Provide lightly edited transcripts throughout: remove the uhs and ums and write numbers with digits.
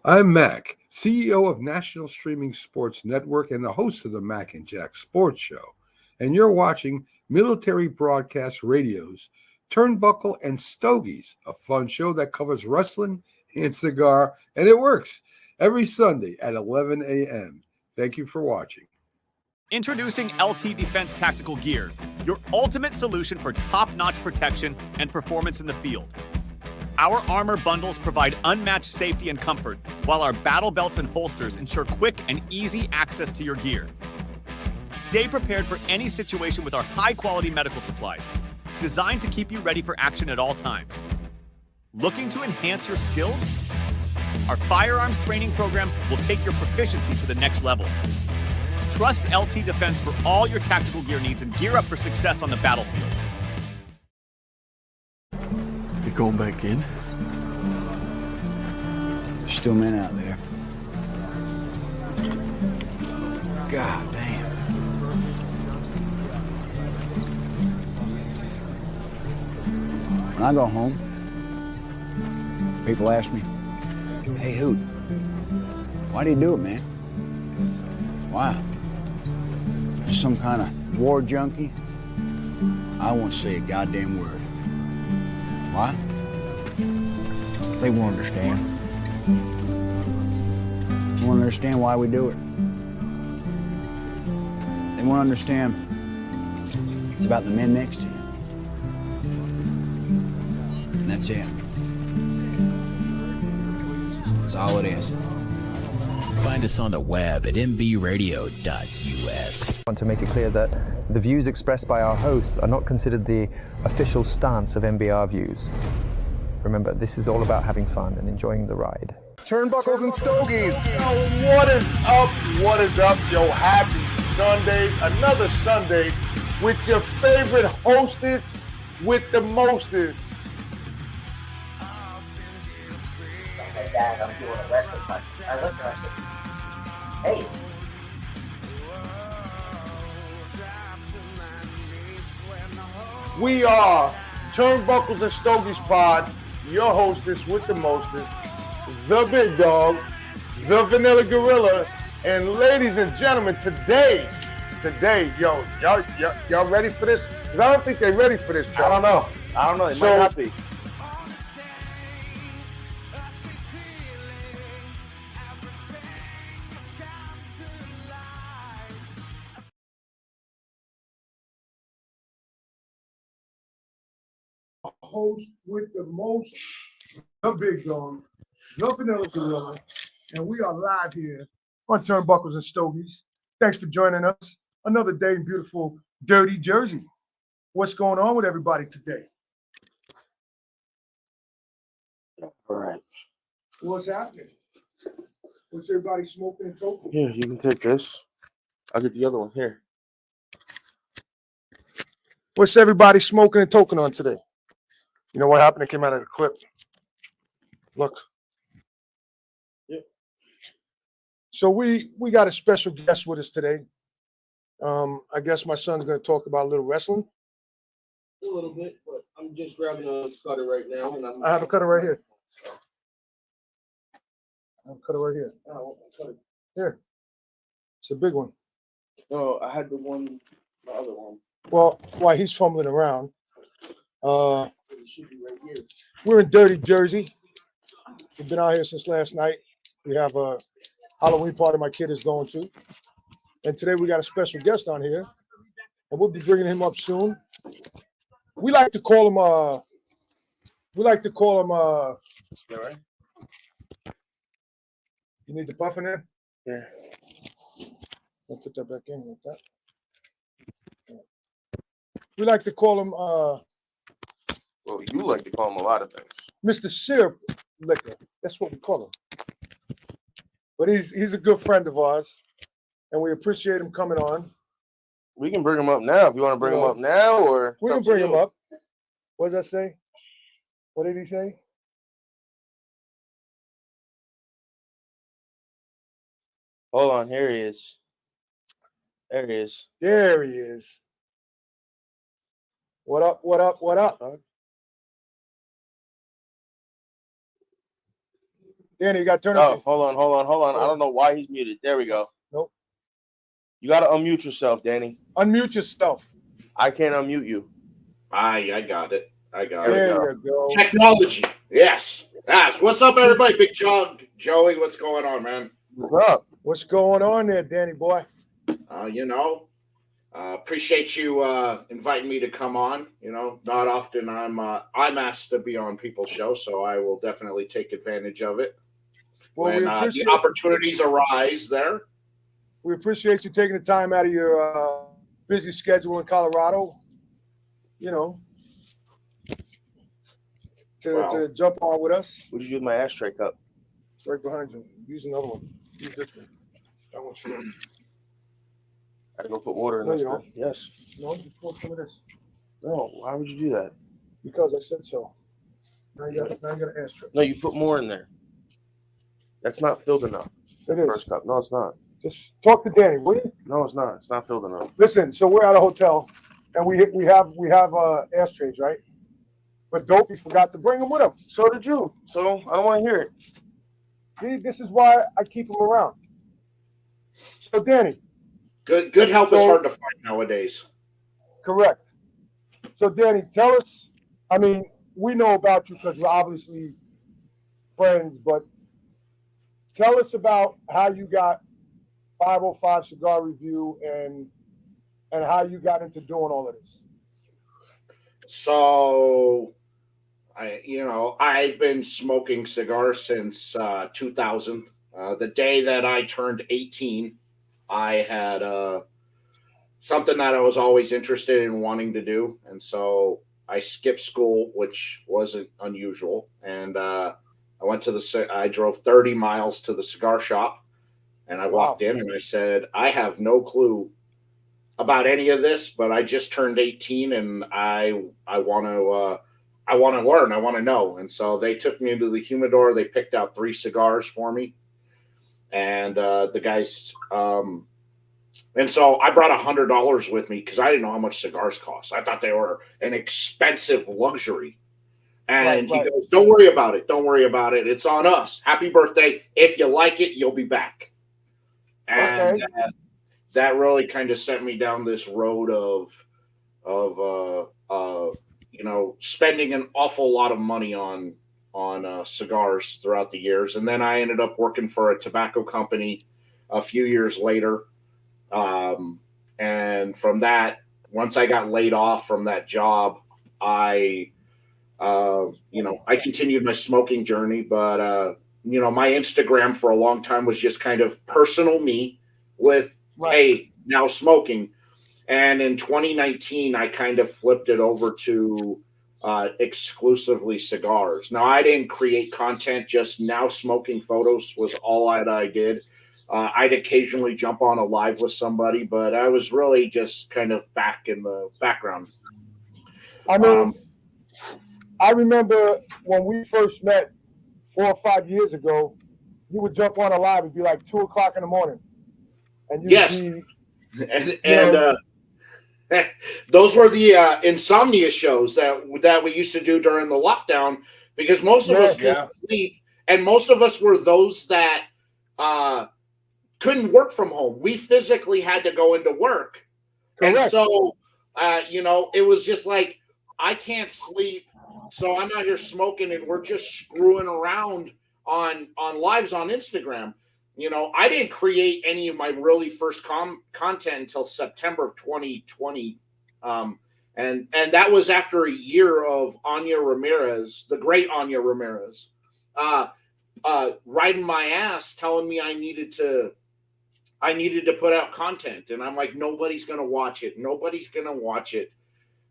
I'm Mac, CEO of National Streaming Sports Network and the host of the Mac and Jack Sports Show. And you're watching Military Broadcast Radio's Turnbuckle and Stogies, a fun show that covers wrestling and cigar, and it works every Sunday at 11 a.m. Thank you for watching. Introducing LT Defense Tactical Gear, your ultimate solution for top-notch protection and performance in the field. Our armor bundles provide unmatched safety and comfort, while our battle belts and holsters ensure quick and easy access to your gear. Stay prepared for any situation with our high-quality medical supplies, designed to keep you ready for action at all times. Looking to enhance your skills? Our firearms training programs will take your proficiency to the next level. Trust LT Defense for all your tactical gear needs and gear up for success on the battlefield. You going back in? There's still men out there. God damn. When I go home, people ask me, "Hey, Hoot, why do you do it, man? Why? Just some kind of war junkie?" I won't say a goddamn word. Why? They won't understand. They won't understand why we do it. They won't understand it's about the men next to you. And that's it. That's all it is. Find us on the web at mbradio.us. I want to make it clear that the views expressed by our hosts are not considered the official stance of MBR Views. Remember, this is all about having fun and enjoying the ride. Turnbuckles and Stogies. Yo, what is up? What is up, yo? Happy Sunday. Another Sunday with your favorite hostess with the mostest. My dad, I'm doing a wrestling punch. I love wrestling. Hey. We are Turnbuckles and Stogies Pod, your hostess with the mostest, the big dog, the vanilla gorilla, and ladies and gentlemen, today, yo, y'all ready for this? Because I don't think they're ready for this, Joe. I don't know. It might not be. Host with the most, the big dog, the vanilla gorilla, and we are live here on Turnbuckles and Stogies. Thanks for joining us. Another day in beautiful, dirty Jersey. What's going on with everybody today? All right. What's happening? What's everybody smoking and talking? Here, you can take this. I'll get the other one here. What's everybody smoking and toking on today? You know what happened? It came out of the clip. Look. Yep. So we got a special guest with us today. I guess my son's going to talk about a little wrestling. A little bit, but I'm just grabbing a cutter right now. And I have a cutter right here. I have a cutter right here. Here. It's a big one. No, I had the other one. Well, while he's fumbling around, It should be right here. we're in dirty Jersey. We've been out here since last night. We have a Halloween party my kid is going to. And today we got a special guest on here. And we'll be bringing him up soon. We like to call him All right. You need the puff in there? Yeah. I'll put that back in like that. We like to call him Well, you like to call him a lot of things. Mr. Syrup Liquor. That's what we call him. But he's a good friend of ours, and we appreciate him coming on. We can bring him up now if you want to bring him up now, or We can bring him up. What does that say? What did he say? Hold on, here he is. There he is. There he is. What up? What up? What up? Danny, you got to turn Oh, up. hold on. I don't know why he's muted. There we go. Nope. You got to unmute yourself, Danny. Unmute yourself. I can't unmute you. I got it. There you go. Technology. Yes. What's up, everybody? Big Joey, what's going on, man? What's up? What's going on there, Danny boy? Appreciate you inviting me to come on. Not often I'm asked to be on people's show, so I will definitely take advantage of it Well, when the opportunities arise there. We appreciate you taking the time out of your busy schedule in Colorado, to jump on with us. What did you do with my ashtray cup? It's right behind you. Use another one. Use this one. That one's full. I gotta go put water in this you thing. don't. Yes. No, you pour some of this. No, why would you do that? Because I said so. Now you got an ashtray. No, you put more in there. That's not filled enough. It is. First cup. No, it's not. Just talk to Danny, will you? No, it's not. It's not filled enough. Listen, so we're at a hotel, and we have ashtrays, right? But Dopey forgot to bring them with him. So did you. So I don't want to hear it. See, this is why I keep them around. So Danny. Good help is hard to find nowadays. Correct. So Danny, tell us. I mean, we know about you because we're obviously friends, but tell us about how you got 505 Cigar Review and how you got into doing all of this. So, I've been smoking cigars since 2000. The day that I turned 18, I had something that I was always interested in wanting to do, and so I skipped school, which wasn't unusual, and I drove 30 miles to the cigar shop, and I walked in and I said, I have no clue about any of this, but I just turned 18 and I want to learn. I want to know. And so they took me into the humidor. They picked out 3 cigars for me, and the guys. And so I brought $100 with me because I didn't know how much cigars cost. I thought they were an expensive luxury. And he goes, "Don't worry about it. Don't worry about it. It's on us. Happy birthday. If you like it, you'll be back." And that really kind of sent me down this road of spending an awful lot of money on cigars throughout the years. And then I ended up working for a tobacco company a few years later. And from that, once I got laid off from that job, I continued my smoking journey, but my Instagram for a long time was just kind of personal me with, hey, now smoking. And in 2019, I kind of flipped it over to exclusively cigars. Now, I didn't create content, just now smoking photos was all that I did. I'd occasionally jump on a live with somebody, but I was really just kind of back in the background. I mean, I remember when we first met 4 or 5 years ago, you would jump on a live. It'd be like 2 o'clock in the morning. And those were the insomnia shows that we used to do during the lockdown, because most of us couldn't sleep, and most of us were those that couldn't work from home. We physically had to go into work. Correct. And so it was just like, I can't sleep, so I'm out here smoking, and we're just screwing around on lives on Instagram. I didn't create any of my really first content until September of 2020. And that was after a year of Anya Ramirez, the great Anya Ramirez, riding my ass, telling me I needed to put out content. And I'm like, nobody's going to watch it. Nobody's going to watch it.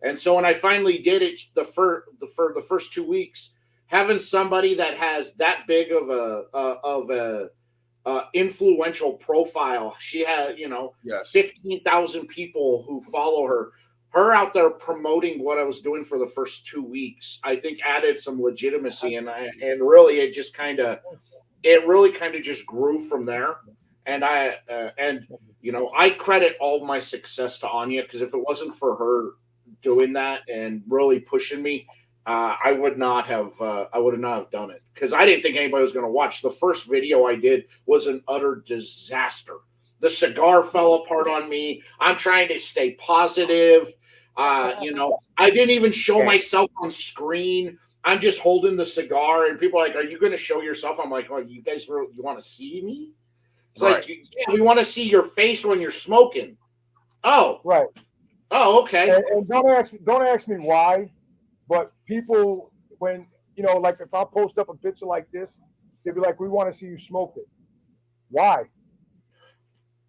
And so when I finally did it, for the first 2 weeks, having somebody that has that big of a influential profile, she had 15,000 people who follow her out there promoting what I was doing for the first 2 weeks, I think added some legitimacy, and really it really kind of just grew from there. And I credit all my success to Anya, because if it wasn't for her doing that and really pushing me, I would not have done it because I didn't think anybody was going to watch. The first video I did was an utter disaster. The cigar fell apart on me. I'm trying to stay positive. You know, I didn't even show myself on screen. I'm just holding the cigar, and people are like, "Are you going to show yourself?" I'm like, "Oh, you guys, you want to see me?" It's like, "Yeah, we want to see your face when you're smoking." Oh, Right. Oh, okay. And don't ask me why, but people, when like if I post up a picture like this, they'd be like, "We want to see you smoke it." Why?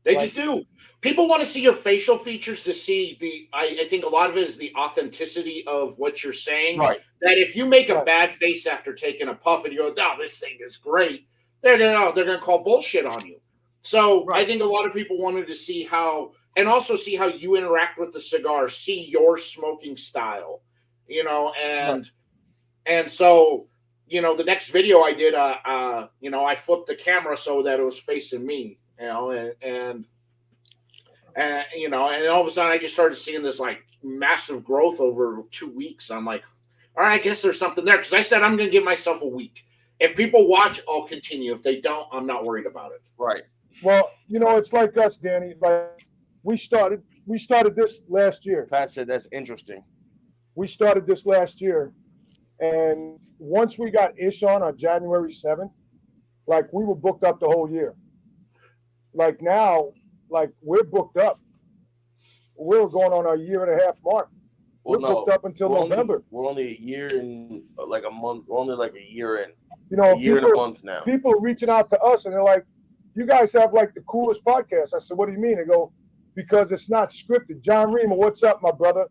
They just do. People want to see your facial features to see I think a lot of it is the authenticity of what you're saying. Right. That if you make a bad face after taking a puff and you go, "Oh, this thing is great," they're gonna call bullshit on you. So I think a lot of people wanted to see how, and also see how you interact with the cigar, see your smoking style, and so the next video I did, I flipped the camera so that it was facing me. And all of a sudden I just started seeing this like massive growth over 2 weeks. I'm like, all right, I guess there's something there. Because I said I'm going to give myself a week. If people watch, I'll continue. If they don't, I'm not worried about it. Right. Well, it's like us, Danny. Like we started this last year. Pat said that's interesting. We started this last year, and once we got Ish on January 7th, like we were booked up the whole year. Like now, like we're booked up. We're going on our 1.5-year mark. We're booked up until November. We're only a year and like a month. We're only like a year in. A year and a month now. People are reaching out to us and they're like, "You guys have like the coolest podcast." I said, "What do you mean?" They go, "Because it's not scripted." John Rima, what's up, my brother?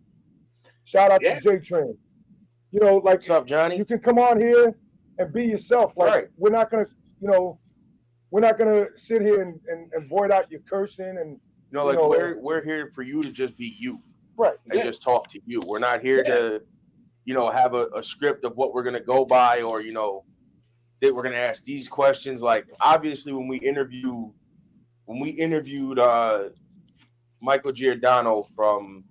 Shout out to J Train. Like, what's up, Johnny? You can come on here and be yourself. Like, we're not gonna, we're not gonna sit here and void out your cursing and we're here for you to just be you, right? And just talk to you. We're not here to, have a script of what we're gonna go by or that we're gonna ask these questions. Like obviously, when we interviewed Michael Giordano from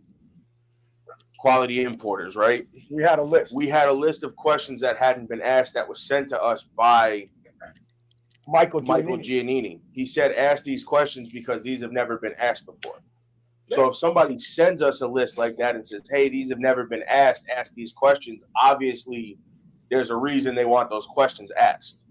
Quality Importers, right? We had a list. We had a list of questions that hadn't been asked that was sent to us by Michael Giannini. He said, "Ask these questions because these have never been asked before." So if somebody sends us a list like that and says, "Hey, these have never been asked, ask these questions," obviously there's a reason they want those questions asked.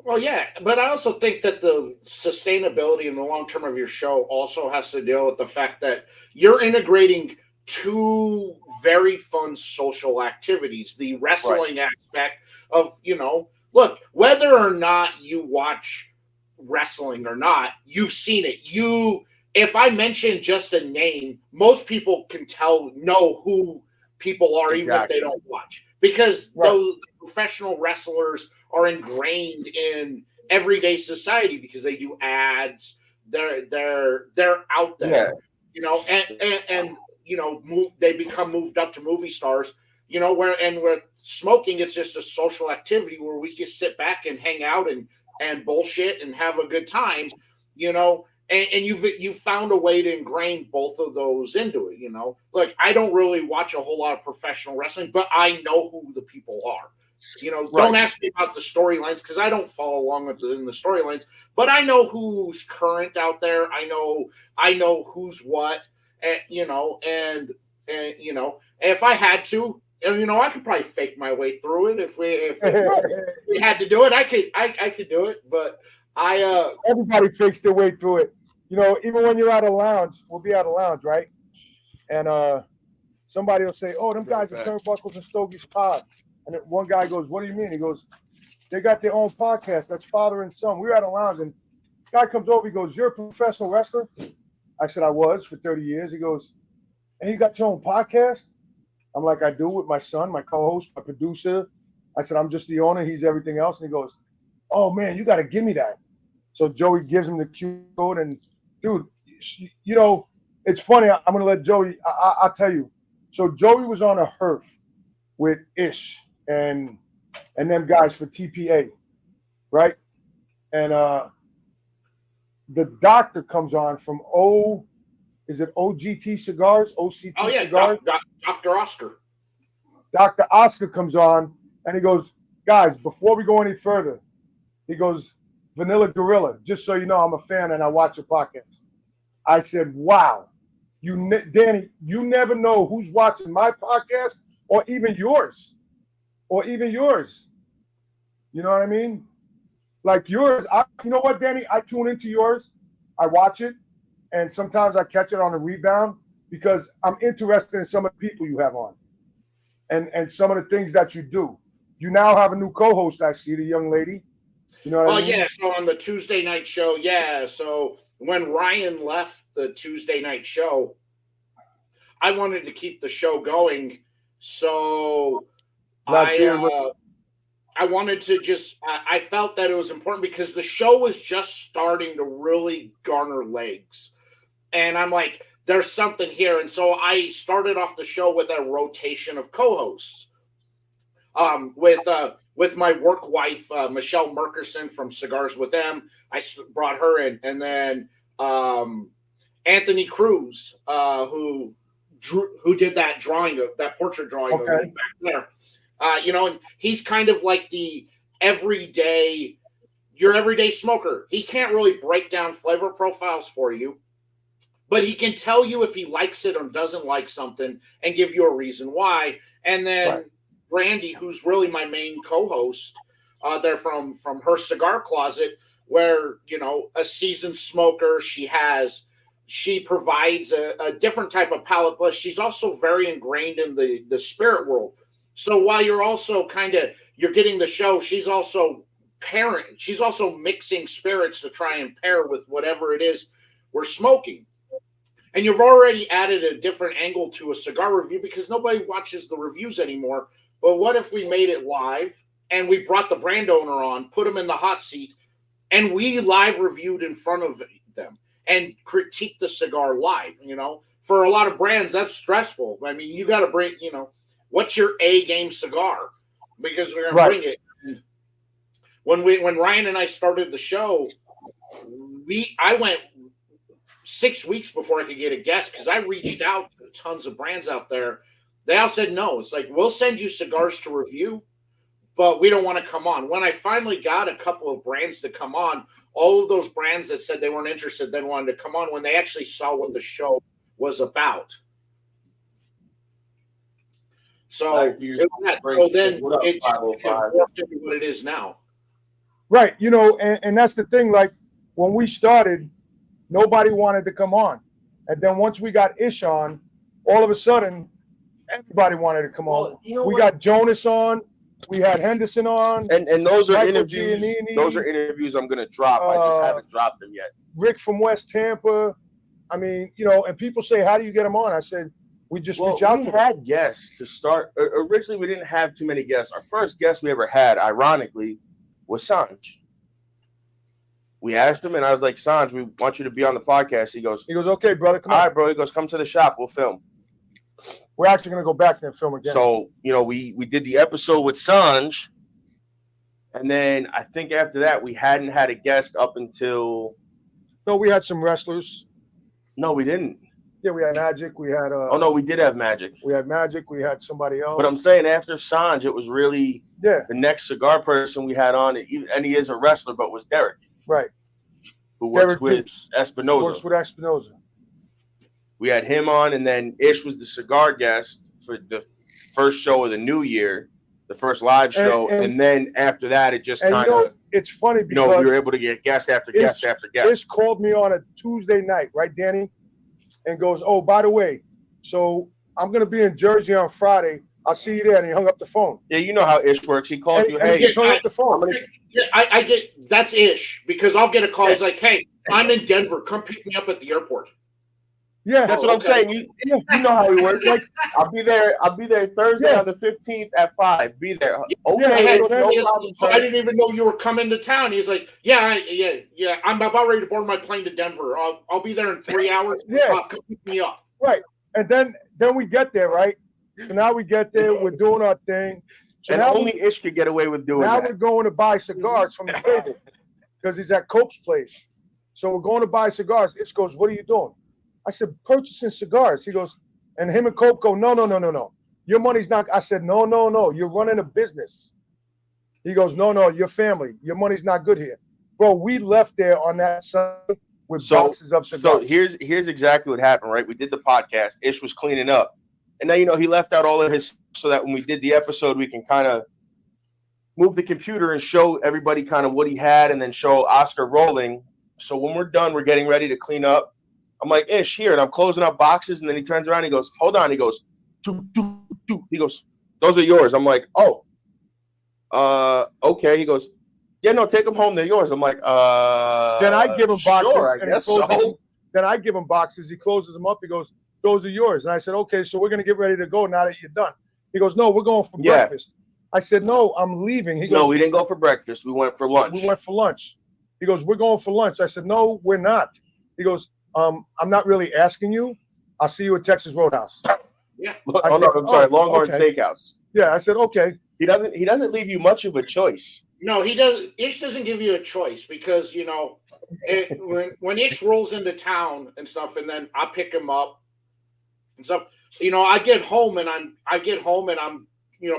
Well, yeah, but I also think that the sustainability and the long term of your show also has to deal with the fact that you're integrating two very fun social activities. The wrestling aspect of, look, whether or not you watch wrestling or not, you've seen it. If I mention just a name, most people can know who people are, even if they don't watch, because those professional wrestlers are ingrained in everyday society because they do ads. They're out there, and they become moved up to movie stars, with smoking, it's just a social activity where we just sit back and hang out and bullshit and have a good time, and you've found a way to ingrain both of those into it, Look, I don't really watch a whole lot of professional wrestling, but I know who the people are. Don't ask me about the storylines because I don't follow along in the storylines, but I know who's current out there. I know who's what, and if I had to, I could probably fake my way through it if we had to do it. I could do it, but everybody fakes their way through it. Even when you're at a lounge, we'll be at a lounge, right? And somebody will say, "Oh, them guys are Turnbuckles and Stogie's pod." And then one guy goes, "What do you mean?" He goes, "They got their own podcast. That's father and son." We were at a lounge, and guy comes over. He goes, "You're a professional wrestler?" I said, "I was for 30 years." He goes, "And you got your own podcast?" I'm like, "I do, with my son, my co-host, my producer." I said, "I'm just the owner. He's everything else." And he goes, "Oh man, you got to give me that." So Joey gives him the Q code, and dude, it's funny. I'm gonna let Joey. I'll tell you. So Joey was on a HERF with Ish and them guys for TPA, right? And the doctor comes on from OGT Cigars, OCT Cigars? Dr. Oscar. Dr. Oscar comes on, and he goes, guys, before we go any further, he goes, Vanilla Gorilla, just so you know, I'm a fan and I watch your podcast. I said, wow. Danny, you never know who's watching my podcast or even yours. You know what I mean? Like yours, you know what, Danny? I tune into yours. I watch it, and sometimes I catch it on a rebound because I'm interested in some of the people you have on and some of the things that you do. You now have a new co-host, I see, the young lady. You know what I mean? Yeah, so on the Tuesday night show, so when Ryan left the Tuesday night show, I wanted to keep the show going, so I wanted to I felt that it was important because the show was just starting to really garner legs. And I'm like, there's something here. And so I started off the show with a rotation of co-hosts with my work wife, Michelle Merkerson from Cigars with Them. I brought her in. And then Anthony Cruz, who did that portrait drawing of me back there. And he's kind of like your everyday smoker. He can't really break down flavor profiles for you, but he can tell you if he likes it or doesn't like something and give you a reason why. And then Brandy, who's really my main co-host, they're from her cigar closet, where, a seasoned smoker, she provides a different type of palate, but she's also very ingrained in the spirit world. So while you're also you're getting the show, she's also mixing spirits to try and pair with whatever it is we're smoking. And you've already added a different angle to a cigar review because nobody watches the reviews anymore. But what if we made it live and we brought the brand owner on, put them in the hot seat, and we live reviewed in front of them and critique the cigar live? For a lot of brands, that's stressful. I mean, you got to bring, what's your A game cigar? Because we're going to bring it. And when Ryan and I started the show, I went 6 weeks before I could get a guest because I reached out to tons of brands out there. They all said no. It's like, we'll send you cigars to review, but we don't want to come on. When I finally got a couple of brands to come on, all of those brands that said they weren't interested then wanted to come on when they actually saw what the show was about. So then it morphed into what it is now. Right. And that's the thing. Like when we started, nobody wanted to come on. And then once we got Ish on, all of a sudden, everybody wanted to come on. We got Jonas on. We had Henderson on. And those are Michael interviews. Giannini. Those are interviews I'm going to drop. I just haven't dropped them yet. Rick from West Tampa. I mean, and people say, how do you get them on? I said, we just reach out to them. We had guests to start. Originally, we didn't have too many guests. Our first guest we ever had, ironically, was Sanj. We asked him, and I was like, Sanj, we want you to be on the podcast. He goes, okay, brother, come on. All right, bro. He goes, come to the shop. We'll film. We're actually going to go back there and film again. So, we did the episode with Sanj, and then I think after that, we hadn't had a guest up until... No, we had some wrestlers. No, we didn't. Yeah, we had Magic. We had... oh, no, we did have Magic. We had Magic. We had somebody else. But I'm saying after Sanj, it was really the next cigar person we had on, and he is a wrestler, but was Derek. Right. Who works with Espinoza. Works with Espinoza. We had him on, and then Ish was the cigar guest for the first show of the new year, the first live show. And then after that, it just kind of... it's funny because... we were able to get guest after guest after guest. Ish called me on a Tuesday night, right, Danny? And goes, oh, by the way, so I'm going to be in Jersey on Friday. I'll see you there. And he hung up the phone. Yeah, you know how Ish works. He calls you, hey. He hung up the phone. I get, that's Ish, because I'll get a call. He's like, hey, I'm in Denver. Come pick me up at the airport. Yeah, that's what I'm saying. You know how he works. Like, I'll be there Thursday on the 15th at 5. Be there. Okay. I didn't even know you were coming to town. He's like, yeah. I'm about ready to board my plane to Denver. I'll be there in 3 hours. Come pick me up. Right. And then we get there, right? So now we get there. We're doing our thing. So and only Ish could get away with doing that. Now we're going to buy cigars from the table because he's at Cope's place. So we're going to buy cigars. Ish goes, what are you doing? I said, purchasing cigars. He goes, and him and Cope go, no. your money's not. I said, no. You're running a business. He goes, no, your family. Your money's not good here. Bro, we left there on that Sunday with boxes of cigars. So here's exactly what happened, right? We did the podcast. Ish was cleaning up. And now, he left out all of his so that when we did the episode, we can kind of move the computer and show everybody kind of what he had and then show Oscar rolling. So when we're done, we're getting ready to clean up. I'm like, Ish, here. And I'm closing up boxes. And then he turns around. He goes, hold on. He goes, do. He goes, those are yours. I'm like, oh, okay. He goes, yeah, no, take them home. They're yours. I'm like, Then I give him boxes. Sure, I guess so. Then I give him boxes. He closes them up. He goes, those are yours. And I said, okay, so we're going to get ready to go now that you're done. He goes, no, we're going for breakfast. I said, no, I'm leaving. He goes, no, we didn't go for breakfast. We went for lunch. We went for lunch. He goes, we're going for lunch. I said, no, we're not. He goes, I'm not really asking you. I'll see you at Texas Roadhouse. Yeah. Oh, no, I'm sorry. Longhorn Steakhouse. Yeah, I said, okay. He doesn't leave you much of a choice. No, he doesn't. Ish doesn't give you a choice because when Ish rolls into town and stuff, and then I pick him up and stuff. I get home and I'm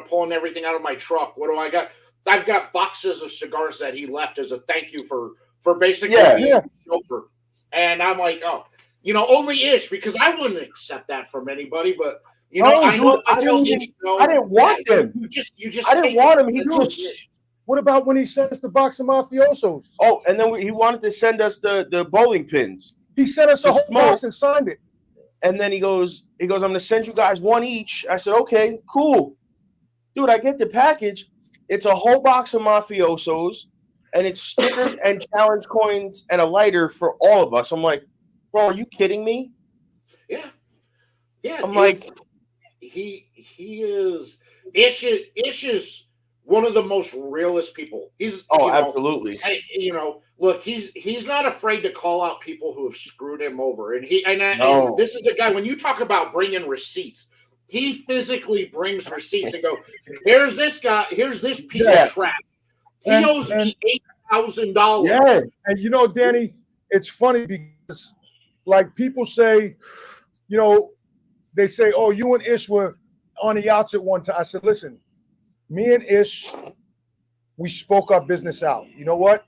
pulling everything out of my truck. What do I got? I've got boxes of cigars that he left as a thank you for basically being a chauffeur. And I'm like, oh, only Ish, because I wouldn't accept that from anybody, but. I didn't want them. You just I didn't want him. He just. What about when he sent us the box of mafiosos? Oh, and then he wanted to send us the bowling pins. He sent us a whole box and signed it. And then he goes, I'm going to send you guys one each. I said, okay, cool. Dude, I get the package. It's a whole box of mafiosos, and it's stickers and challenge coins and a lighter for all of us. I'm like, bro, are you kidding me? Yeah. I'm like, he is Ish is one of the most realist people. He's absolutely. Look, he's not afraid to call out people who have screwed him over. And this is a guy, when you talk about bringing receipts, he physically brings receipts and go, here's this guy, here's this piece of trash. He owes me $8,000. Yeah. And Danny, it's funny because like people say, they say, oh, you and Ish were on the outs at one time. I said, listen, me and Ish, we spoke our business out. You know what?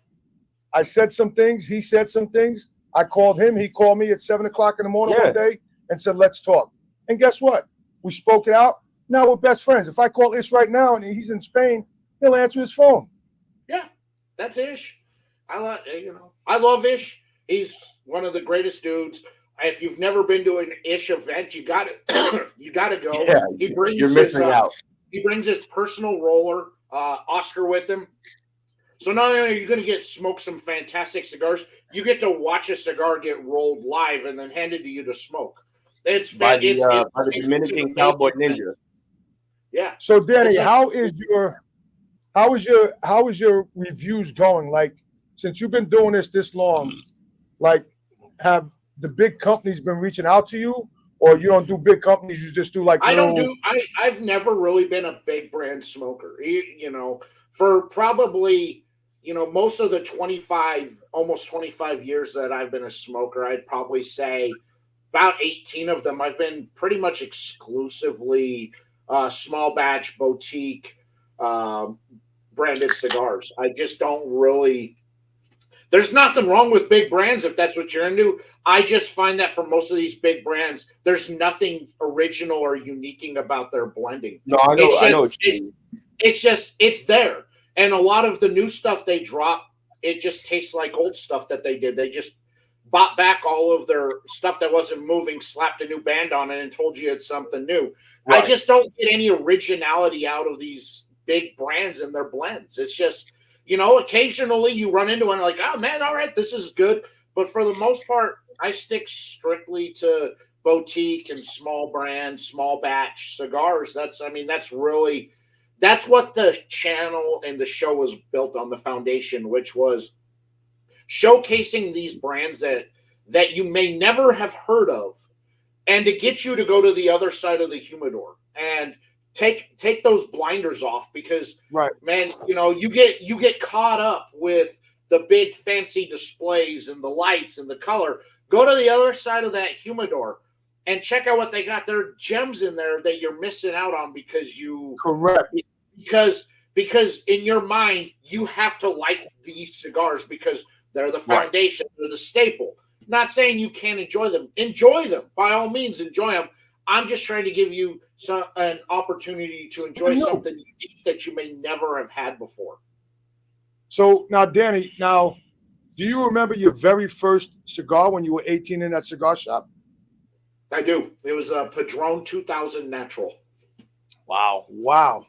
I said some things. He said some things. I called him. He called me at 7 o'clock in the morning one day and said, let's talk. And guess what? We spoke it out. Now we're best friends. If I call Ish right now and he's in Spain, he'll answer his phone. Yeah, that's Ish. I love Ish. He's one of the greatest dudes. If you've never been to an Ish event, you got to go. Yeah, you're missing out. He brings his personal roller, Oscar, with him. So not only are you going to smoke some fantastic cigars, you get to watch a cigar get rolled live and then handed to you to smoke. It's by the Dominican Cowboy Ninja. Yeah. So Danny, how is your reviews going? Like, since you've been doing this long, like, have the big companies been reaching out to you, or you don't do big companies? You just do like I've never really been a big brand smoker. For probably most of the almost 25 years that I've been a smoker, I'd probably say about 18 of them I've been pretty much exclusively small batch boutique branded cigars. I just don't really. There's nothing wrong with big brands if that's what you're into. I just find that for most of these big brands, there's nothing original or unique about their blending. No, I know. It's there. And a lot of the new stuff they drop, it just tastes like old stuff that they did. They just bought back all of their stuff that wasn't moving, slapped a new band on it, and told you it's something new. Right. I just don't get any originality out of these big brands and their blends. It's just, occasionally you run into one like, oh man, all right, this is good. But for the most part, I stick strictly to boutique and small brand, small batch cigars. That's what the channel and the show was built on, the foundation, which was showcasing these brands that you may never have heard of, and to get you to go to the other side of the humidor and take those blinders off, because man, you get caught up with the big fancy displays and the lights and the color. Go to the other side of that humidor and check out what they got. There are gems in there that you're missing out on because you Correct. Because in your mind you have to like these cigars because they're the foundation, they're the staple. Not saying you can't enjoy them. Enjoy them. By all means, enjoy them. I'm just trying to give you an opportunity to enjoy something unique that you may never have had before. So now, Danny, do you remember your very first cigar when you were 18 in that cigar shop? I do. It was a Padron 2000 Natural. Wow.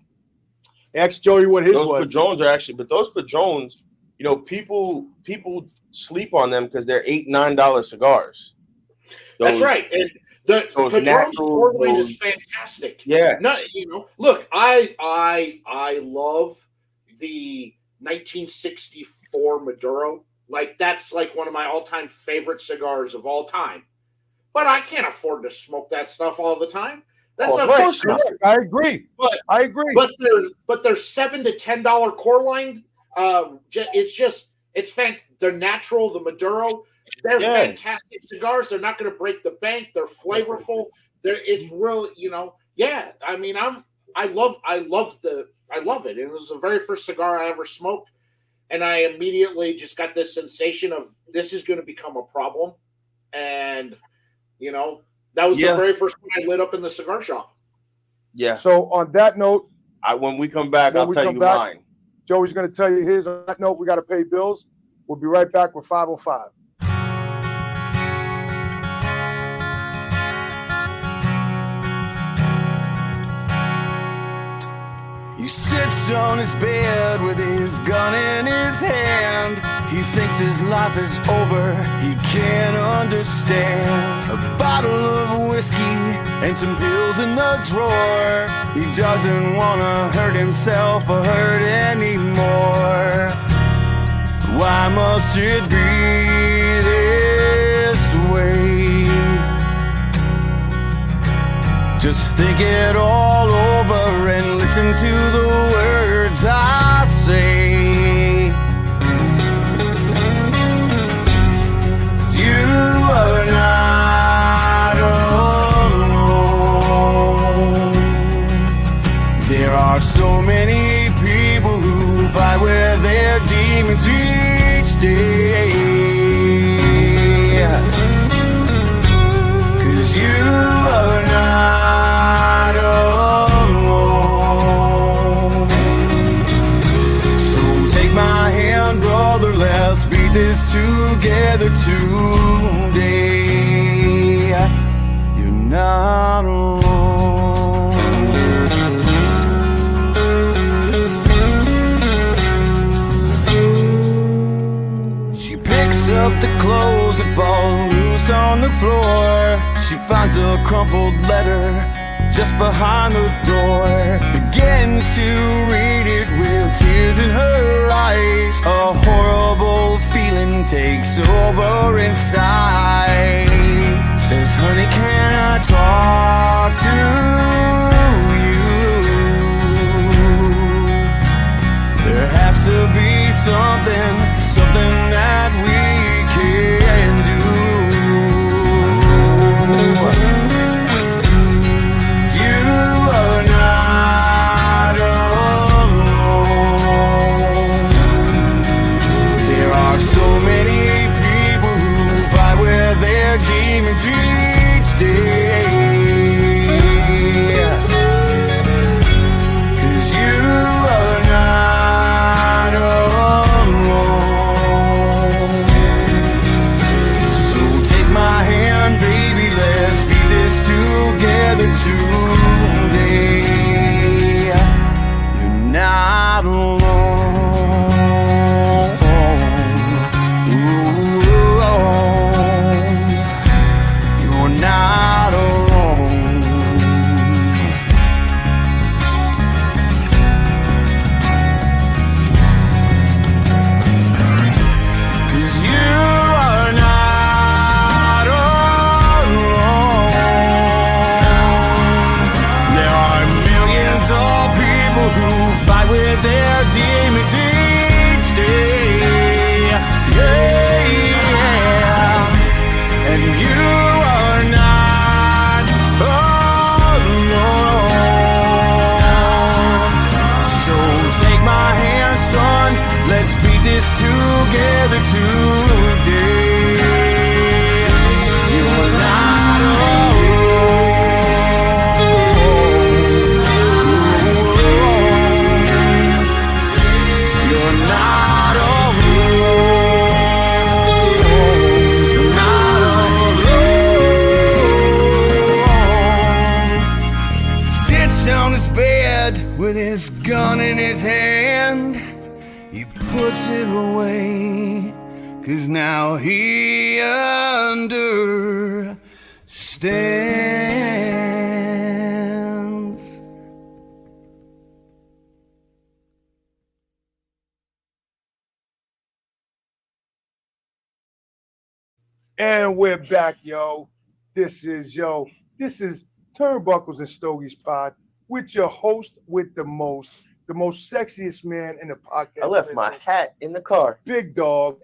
Ask Jody what his those was. Padrones are actually, but those Padrones, you know, people sleep on them because they're $8-9 cigars. That's right. And the Padron's pour weight is fantastic. Yeah. Look, I love the 1964 Maduro. Like, that's like one of my all-time favorite cigars of all time. But I can't afford to smoke that stuff all the time. That's not right. I agree. But there's $7 to $10 core line. They're natural. The Maduro, they're fantastic cigars. They're not going to break the bank. They're flavorful. It's real. I mean, I love it. It was the very first cigar I ever smoked, and I immediately just got this sensation of this is going to become a problem, and that was the very first one I lit up in the cigar shop. Yeah. So on that note, when we come back, I'll tell you mine. Joey's going to tell you his. On that note, we got to pay bills. We'll be right back with 505. He sits on his bed with his gun in his hand. He thinks his life is over, he can't understand. A bottle of whiskey and some pills in the drawer. He doesn't want to hurt himself or hurt anymore. Why must it be this way? Just think it all over and listen to the words I say. You are not alone. There are so many people who fight with their demons each day. 'Cause you are not alone. So take my hand, brother, let's beat this together today. You're not alone. She picks up the clothes that fall loose on the floor. She finds a crumpled letter just behind the door. Begins to read it with tears in her eyes. A horrible feeling takes over inside. Says, honey, can I talk to you? There has to be something that we can do. You are not alone. There are so many people who fight with their demons each day. bed with his gun in his hand. He puts it away, 'cause now he understands. And we're back, yo. This is Turnbuckles and Stogies Pod with your host with the most sexiest man in the podcast. I left my hat in the car. Big Dog,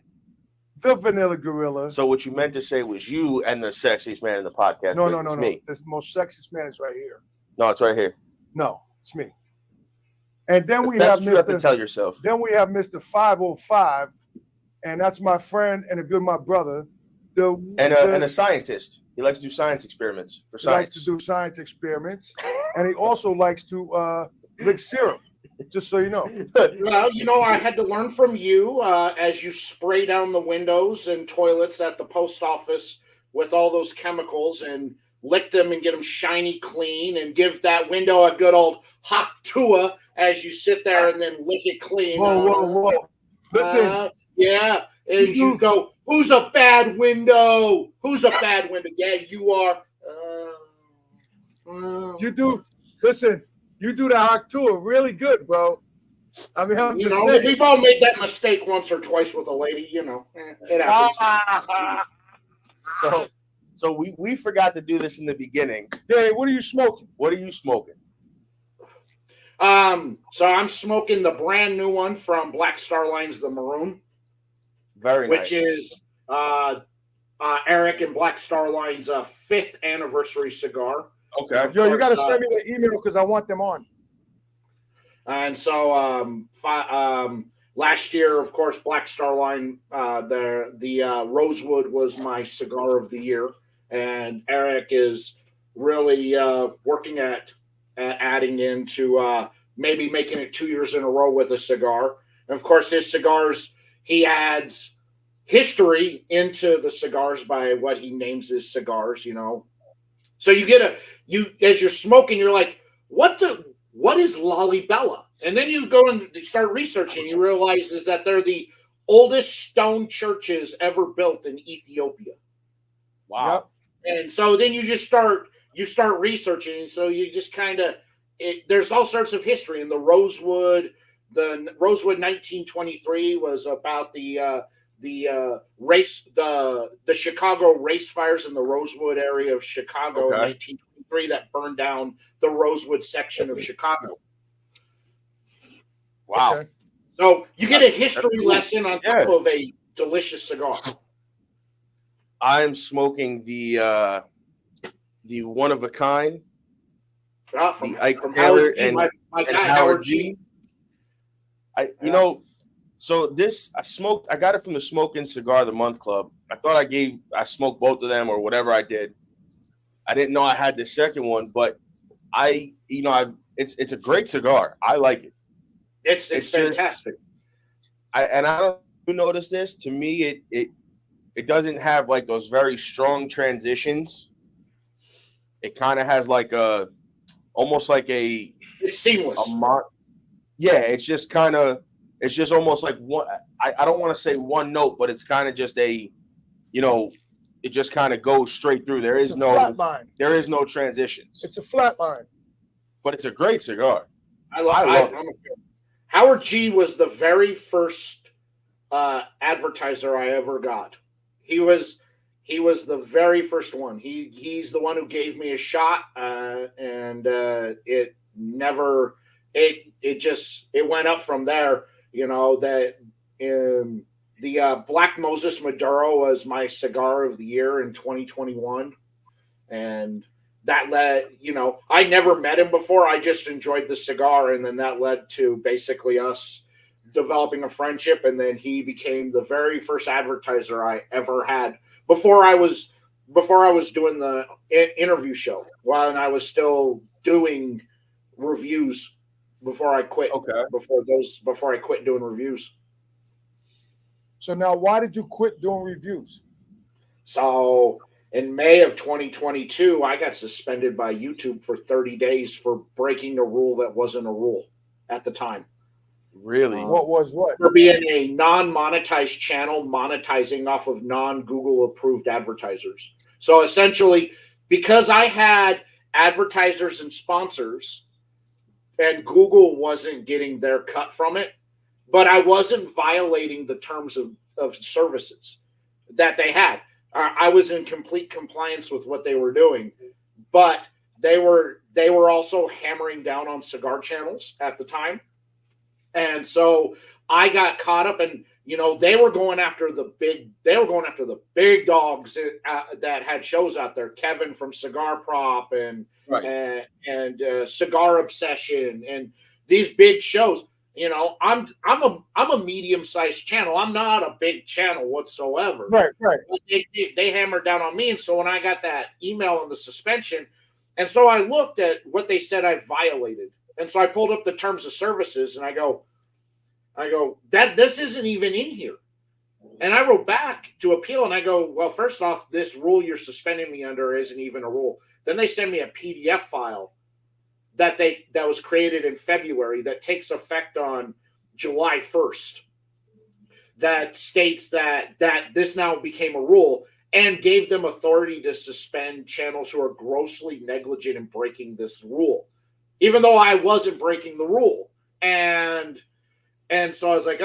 the Vanilla Gorilla. So what you meant to say was you and the sexiest man in the podcast. No. Me. The most sexiest man is right here. No, it's right here. No, it's me. And then we That's have what you have to tell yourself. Then we have Mr. 505, and that's my friend and my brother. And a scientist. He likes to do science experiments for He likes science. to do science experiments, and he also likes to lick syrup. Just so you know. Well, I had to learn from you as you spray down the windows and toilets at the post office with all those chemicals and lick them and get them shiny clean and give that window a good old hot tua as you sit there and then lick it clean. Whoa. Listen. Yeah. And you go, who's a bad window? Who's a bad window? Yeah, you are. You do. Listen, you do the hot tour really good, bro. I mean, I'm just saying. We've all made that mistake once or twice with a lady, It happens. So we forgot to do this in the beginning. Hey, what are you smoking? What are you smoking? So I'm smoking the brand new one from Black Star Lines, the Maroon. Very nice. Which is Eric and Black Star Line's 5th anniversary cigar. Okay. Yo, you got to send me the email because I want them on. And so last year, of course, Black Star Line, the Rosewood was my cigar of the year. And Eric is really working at adding into maybe making it 2 years in a row with a cigar. And of course, his cigars, he adds history into the cigars by what he names his cigars, So you get as you're smoking, you're like, what is Lalibela? And then you go and start researching, you realize is that they're the oldest stone churches ever built in Ethiopia. Wow. Yep. And so then you start researching. So you just kind of, there's all sorts of history. And the Rosewood 1923 was about the Chicago race fires in the Rosewood area of Chicago in 1923 that burned down the Rosewood section of Chicago. Wow. Okay. So you get a history lesson on top of a delicious cigar. I'm smoking the one of a kind. From Ike from Taylor Howard G, my and guy, Howard G. I got it from the Smoking Cigar of the Month Club. I thought I smoked both of them or whatever I did. I didn't know I had the second one, but it's a great cigar. I like it. It's fantastic. I don't notice this. To me, it doesn't have like those very strong transitions. It kind of has like almost like it's seamless. It's just almost like one. I don't want to say one note, but it's kind of just it just kind of goes straight through. There is no transitions. It's a flat line. But it's a great cigar. I love it. Howard G was the very first advertiser I ever got. He was the very first one. He's the one who gave me a shot, and it went up from there. That the Black Moses Maduro was my cigar of the year in 2021, and that led, I never met him before. I just enjoyed the cigar, and then that led to basically us developing a friendship, and then he became the very first advertiser I ever had before I was doing the interview show, while I was still doing reviews before I quit. Okay. Before I quit doing reviews. So now, why did you quit doing reviews? So in May of 2022, I got suspended by YouTube for 30 days for breaking a rule that wasn't a rule at the time. Really? What was what? For being a non-monetized channel, monetizing off of non-Google approved advertisers. So essentially, because I had advertisers and sponsors, and Google wasn't getting their cut from it, but I wasn't violating the terms of services that they had. I was in complete compliance with what they were doing, but they were also hammering down on cigar channels at the time. And so I got caught up, and they were going after the big dogs that had shows out there. Kevin from Cigar Prop and Cigar Obsession and these big shows. I'm a medium-sized channel. I'm not a big channel whatsoever. Right. They hammered down on me, and so when I got that email and the suspension, and so I looked at what they said I violated, and so I pulled up the terms of services, and I go that this isn't even in here, and I wrote back to appeal, and I go, well, first off, this rule you're suspending me under isn't even a rule. Then they send me a PDF file that was created in February that takes effect on July 1st that states that this now became a rule and gave them authority to suspend channels who are grossly negligent in breaking this rule, even though I wasn't breaking the rule. And so I was like,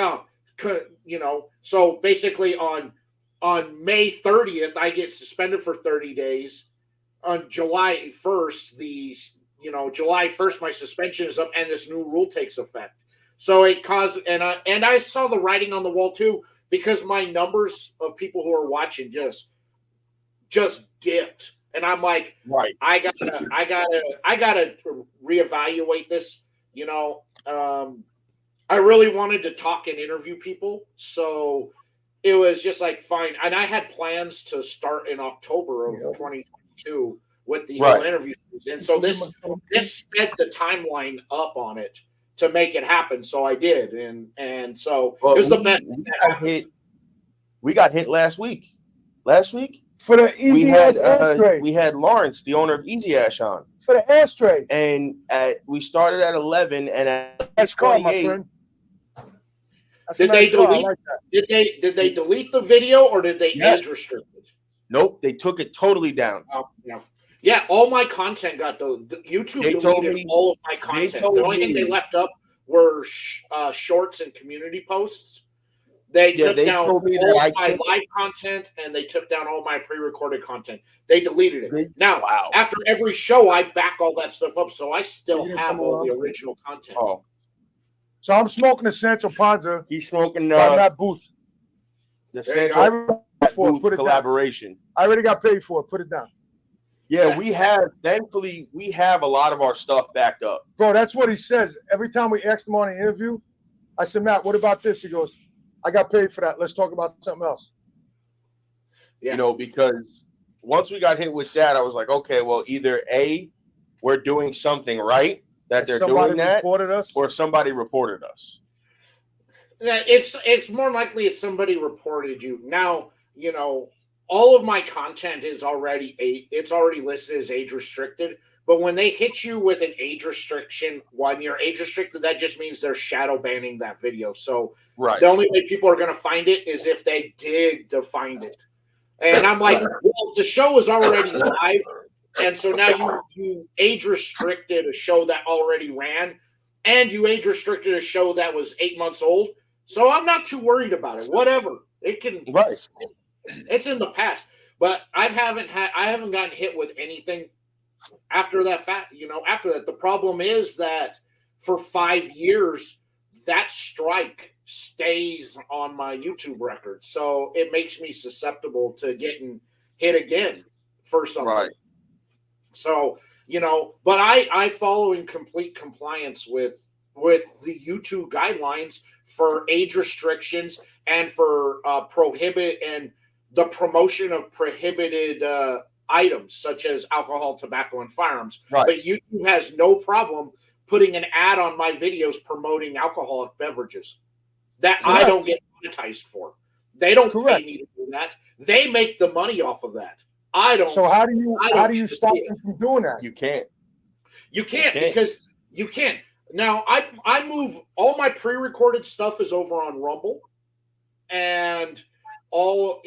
so basically on May 30th, I get suspended for 30 days. On July 1st, July 1st, my suspension is up and this new rule takes effect. So it caused, and I saw the writing on the wall too, because my numbers of people who are watching just dipped. And I'm like, right, I gotta reevaluate this. I really wanted to talk and interview people. So it was just like, fine. And I had plans to start in October of 2022 with the whole interviews. And so this sped the timeline up on it to make it happen. So I did. And so it was the best. We got hit last week. For the Easy Ashtray. We had Lawrence, the owner of Easy Ash, on. For the ashtray. And we started at 11 and at Nice car, my friend. Did they delete the video or did they age restrict it? Nope, they took it totally down. Oh, yeah, all my content got the YouTube deleted all of my content. The only thing they left up were shorts and community posts. They took down all my live content and they took down all my pre-recorded content. They deleted it. Now, after every show, I back all that stuff up, so I still have all the original content. Oh. So I'm smoking the Sancho Panza. He's smoking that booth. The Sancho Booth collaboration. I already got paid for it. Put it down. Yeah, thankfully, we have a lot of our stuff backed up. Bro, that's what he says. Every time we asked him on an interview, I said, Matt, what about this? He goes, I got paid for that. Let's talk about something else. Yeah. Because once we got hit with that, I was like, okay, well, either A, we're doing something right that they're doing that, or somebody reported us. It's more likely if somebody reported you. Now, all of my content is already listed as age restricted. But when they hit you with an age restriction, when you're age restricted, that just means they're shadow banning that video. So the only way people are going to find it is if they dig to find it. And I'm like, well, the show is already live. And so now you age restricted a show that already ran, and you age restricted a show that was 8 months old. So I'm not too worried about it. Whatever. It can it's in the past. But I haven't gotten hit with anything after that after that. The problem is that for 5 years, that strike stays on my YouTube record. So it makes me susceptible to getting hit again for something. Right. So, but I follow in complete compliance with the YouTube guidelines for age restrictions and for prohibit and the promotion of prohibited items such as alcohol, tobacco, and firearms. Right. But YouTube has no problem putting an ad on my videos promoting alcoholic beverages that I don't get monetized for. They don't pay me to do that. They make the money off of that. I don't. So how do you get to stop see it. them from doing that? You can't. You can't because you can't. Now I move all my pre-recorded stuff is over on Rumble, and all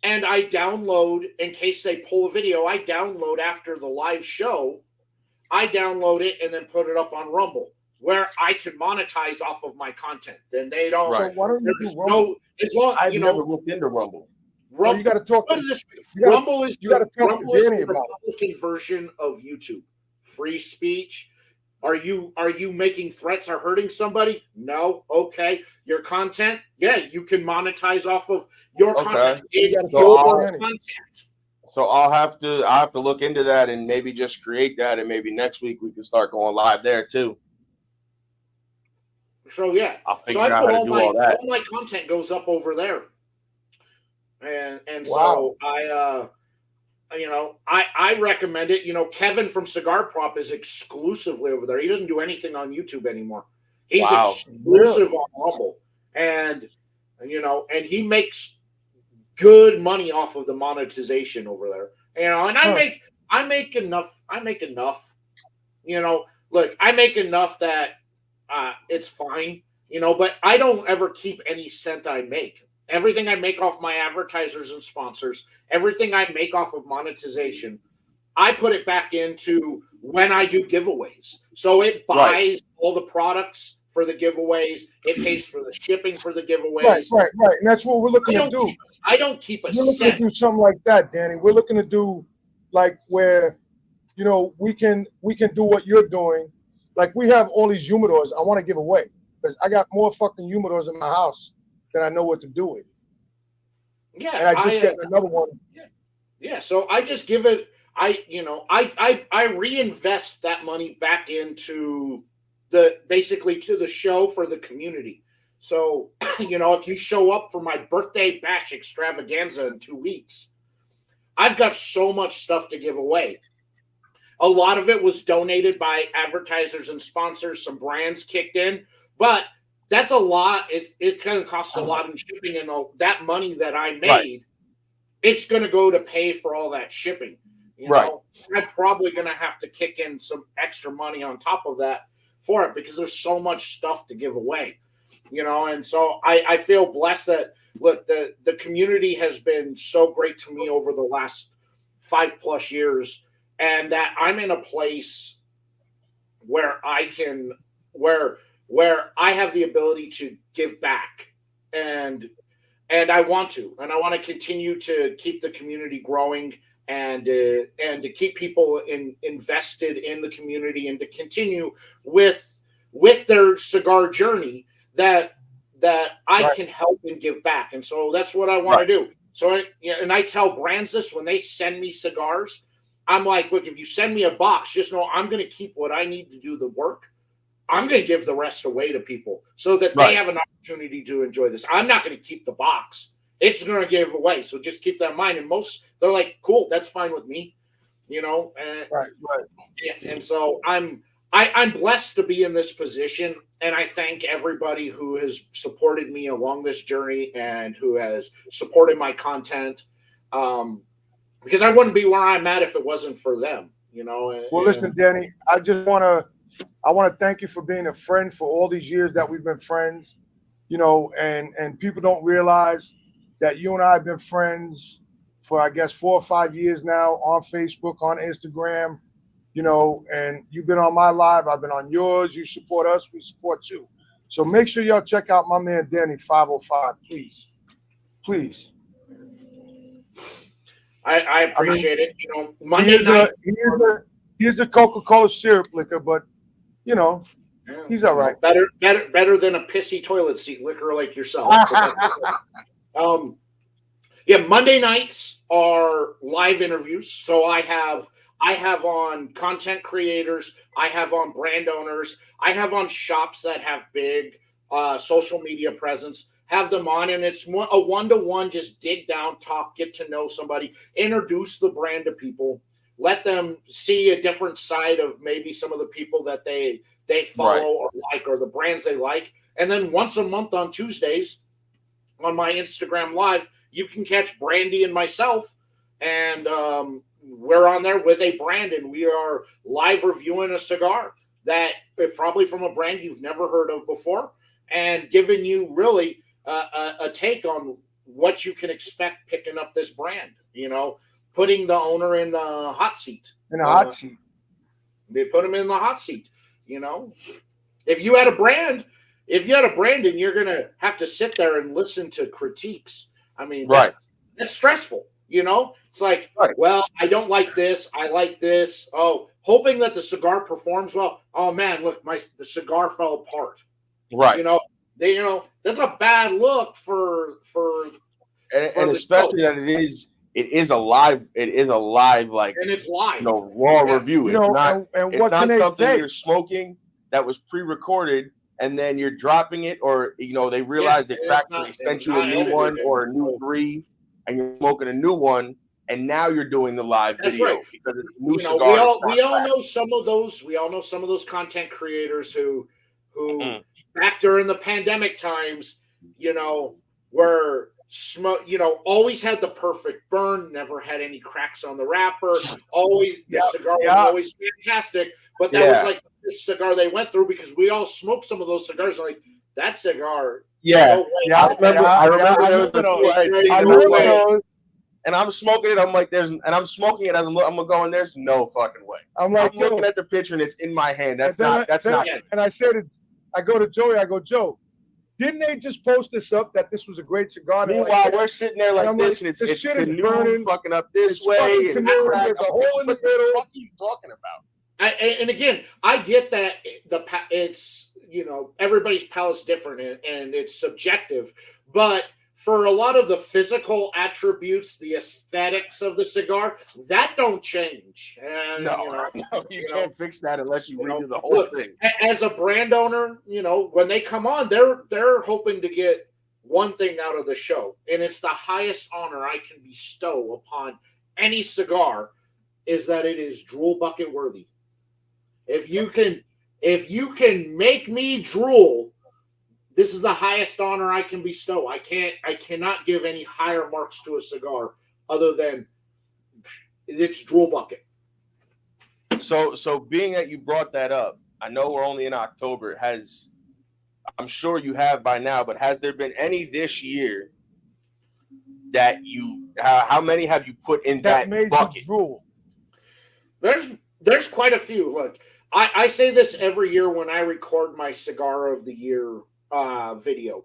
and I download in case they pull a video. I download after the live show. I download it and then put it up on Rumble, where I can monetize off of my content. Then they don't. Right. So why don't you There's do Rumble? as long I've never looked into Rumble. You got to talk. Put it this way, You gotta- Rumble is you gotta talk Rumble to is Danny the about it. Republican version of YouTube. Free speech. Are you making threats or hurting somebody? No. Okay. Your content, yeah, you can monetize off of your content. It's your content. So I'll have to look into that and maybe just create that, and maybe next week we can start going live there too. So yeah, I'll figure out how to do all that. All my content goes up over there, and Wow. so I recommend it. Kevin from Cigar Prop is exclusively over there. He doesn't do anything on YouTube anymore. He's exclusive on Rumble, and he makes good money off of the monetization over there. And I make enough. Look, I make enough that it's fine. But I don't ever keep any cent I make. Everything I make off my advertisers and sponsors, everything I make off of monetization, I put it back into when I do giveaways. So it buys all the products for the giveaways. It pays for the shipping for the giveaways. Right. And that's what we're looking to do. I don't keep a We're looking cent. to do something like that, Danny. We're looking to do like where, we can do what you're doing. Like we have all these humidors I want to give away because I got more fucking humidors in my house than I know what to do with. Yeah, and I just got another one. Yeah. So I just give it. I reinvest that money back into basically to the show for the community. So if you show up for my birthday bash extravaganza in 2 weeks, I've got so much stuff to give away. A lot of it was donated by advertisers and sponsors. Some brands kicked in, but that's a lot. It kind of costs a lot in shipping, and that money that I made, it's going to go to pay for all that shipping. I'm probably going to have to kick in some extra money on top of that for it because there's so much stuff to give away, And so I feel blessed that the community has been so great to me over the last 5+ years, and that I'm in a place where where I have the ability to give back, and I want to continue to keep the community growing and to keep people invested in the community and to continue with their cigar journey that I can help and give back. And so that's what I want to do. So I tell brands this when they send me cigars, I'm like, look, if you send me a box, just know I'm going to keep what I need to do the work. I'm going to give the rest away to people so that they have an opportunity to enjoy this. I'm not going to keep the box. It's going to give away. So just keep that in mind. And they're like, cool, that's fine with me, And, and so I'm blessed to be in this position. And I thank everybody who has supported me along this journey and who has supported my content. Because I wouldn't be where I'm at if it wasn't for them, Well, listen, Danny, I want to thank you for being a friend for all these years that we've been friends, and people don't realize that you and I have been friends for, I guess, 4 or 5 years now on Facebook, on Instagram, and you've been on my live. I've been on yours. You support us. We support you. So make sure y'all check out my man, Danny 505, please. Please. I appreciate it. Monday night. He's a Coca-Cola syrup liquor, but he's all right. Better than a pissy toilet seat liquor like yourself. Monday nights are live interviews. So I have on content creators, I have on brand owners, I have on shops that have big social media presence. Have them on, and it's a one-to-one, just dig down, talk, get to know somebody, introduce the brand to people, let them see a different side of maybe some of the people that they follow or like, or the brands they like. And then once a month on Tuesdays on my Instagram Live, you can catch Brandy and myself and we're on there with a brand, and we are live reviewing a cigar that probably from a brand you've never heard of before, and giving you really a take on what you can expect picking up this brand. Putting the owner in the hot seat. In a hot seat. They put him in the hot seat. If you had a brand and you're gonna have to sit there and listen to critiques, I mean, right? That's stressful. It's like, well, I don't like this. I like this. Oh, hoping that the cigar performs well. Oh man, look, the cigar fell apart. Right. That's a bad look for and especially that it is a live like, and it's live. Raw review. It's not what not can they something say? you're smoking that was pre-recorded and then you're dropping it, or they realize they practically sent you a new one or a new 3 and you're smoking a new one, and now you're doing the live video because it's a new cigar. We all know some of those content creators who back during the pandemic times, were always had the perfect burn, never had any cracks on the wrapper, always the cigar was always fantastic. But that was like the cigar they went through, because we all smoked some of those cigars, like that cigar. I remember there was a few I had seen and I'm smoking it. I'm like, I'm smoking it as I'm going, there's no fucking way. I'm looking at the picture and it's in my hand. That's not. And I go to Joey. I go, Joe, didn't they just post this up that this was a great cigar? Meanwhile, we're sitting there like this, and it's burning, fucking up this way. There's a hole in the middle. What are you talking about? And again, I get that it's everybody's palate's different and it's subjective, but for a lot of the physical attributes, the aesthetics of the cigar, that don't change. And, you can't fix that unless you redo the whole thing. As a brand owner, when they come on, they're hoping to get one thing out of the show, and it's the highest honor I can bestow upon any cigar, is that it is drool bucket worthy. If you can make me drool, this is the highest honor I can bestow. I cannot give any higher marks to a cigar other than it's drool bucket. So being that you brought that up, I know we're only in October. I'm sure you have by now, but has there been any this year that how many have you put in that bucket? Drool? There's quite a few. Look, I say this every year when I record my Cigar of the Year video.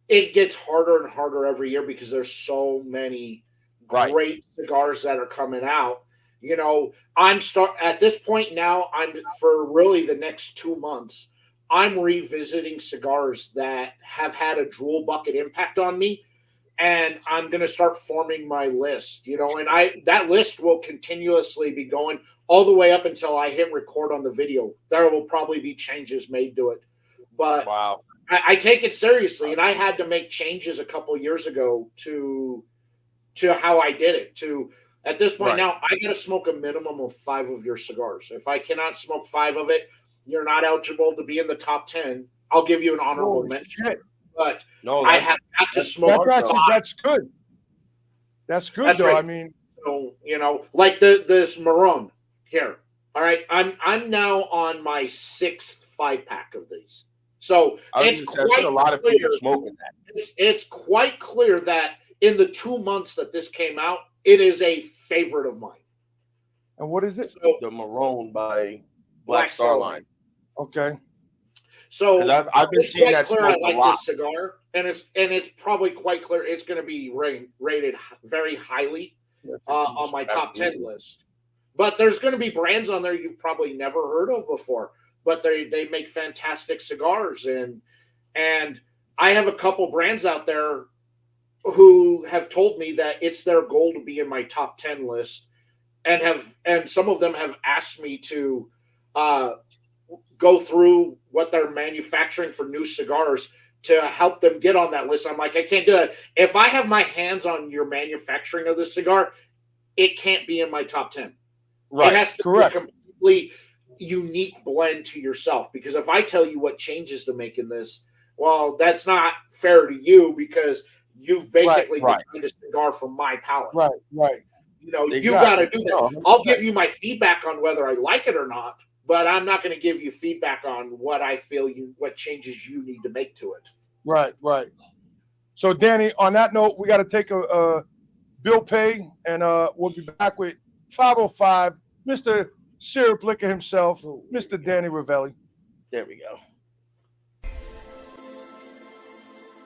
It gets harder and harder every year because there's so many great cigars that are coming out. At this point now, I'm for really the next 2 months, I'm revisiting cigars that have had a drool bucket impact on me, and I'm going to start forming my list, and that list will continuously be going all the way up until I hit record on the video. There will probably be changes made to it. But wow. I take it seriously, and I had to make changes a couple years ago to how I did it. At this point now, I got to smoke a minimum of 5 of your cigars. If I cannot smoke 5 of it, you're not eligible to be in the top 10. I'll give you an honorable mention. Shit. But I have got to smoke. That's good. That's good, though. Right. I mean, so like this Marron here. All right, I'm now on my 6th 5-pack of these. So it's quite a lot of people smoking that. It's quite clear that in the 2 months that this came out, it is a favorite of mine. And what is it? So, the Marron by Black Star Line. Okay. So I've been seeing that clear I like this cigar, and it's probably quite clear it's going to be rated very highly on my top 10 list. But there's going to be brands on there you've probably never heard of before. But they make fantastic cigars, and I have a couple brands out there who have told me that it's their goal to be in my top 10 list, and some of them have asked me to go through what they're manufacturing for new cigars to help them get on that list. I'm like, I can't do it. If I have my hands on your manufacturing of the cigar, it can't be in my top 10. Right. It has to be completely unique blend to yourself, because if I tell you what changes to make in this, well, that's not fair to you, because you've basically Right. designed a cigar for my palate. Right. You know, Exactly. you got to do that. No, I'll give you my feedback on whether I like it or not, but I'm not going to give you feedback on what I feel what changes you need to make to it. Right. So, Danny, on that note, we got to take a bill pay, and we'll be back with 505, Mr. Syrup Liquor himself, Mr. Danny Ravelli. There we go.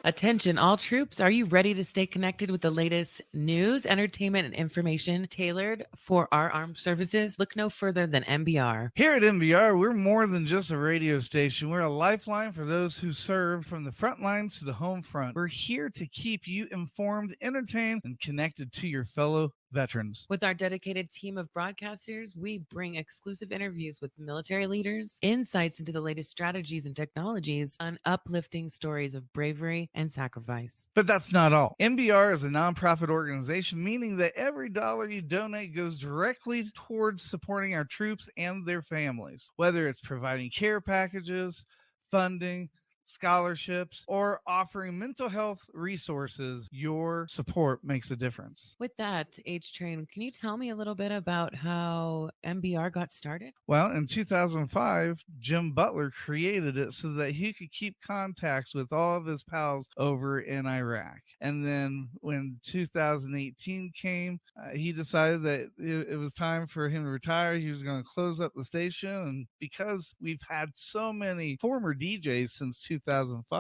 Attention, all troops. Are you ready to stay connected with the latest news, entertainment, and information tailored for our armed services? Look no further than MBR. Here at MBR, we're more than just a radio station. We're a lifeline for those who serve from the front lines to the home front. We're here to keep you informed, entertained, and connected to your fellow veterans. With our dedicated team of broadcasters, we bring exclusive interviews with military leaders, insights into the latest strategies and technologies, and uplifting stories of bravery and sacrifice. But that's not all. MBR is a nonprofit organization, meaning that every dollar you donate goes directly towards supporting our troops and their families, whether it's providing care packages, funding, scholarships, or offering mental health resources. Your support makes a difference. With that, H-Train, can you tell me a little bit about how MBR got started? Well, in 2005, Jim Butler created it so that he could keep contacts with all of his pals over in Iraq. And then when 2018 came, he decided that it was time for him to retire. He was going to close up the station. And because we've had so many former DJs since 2005,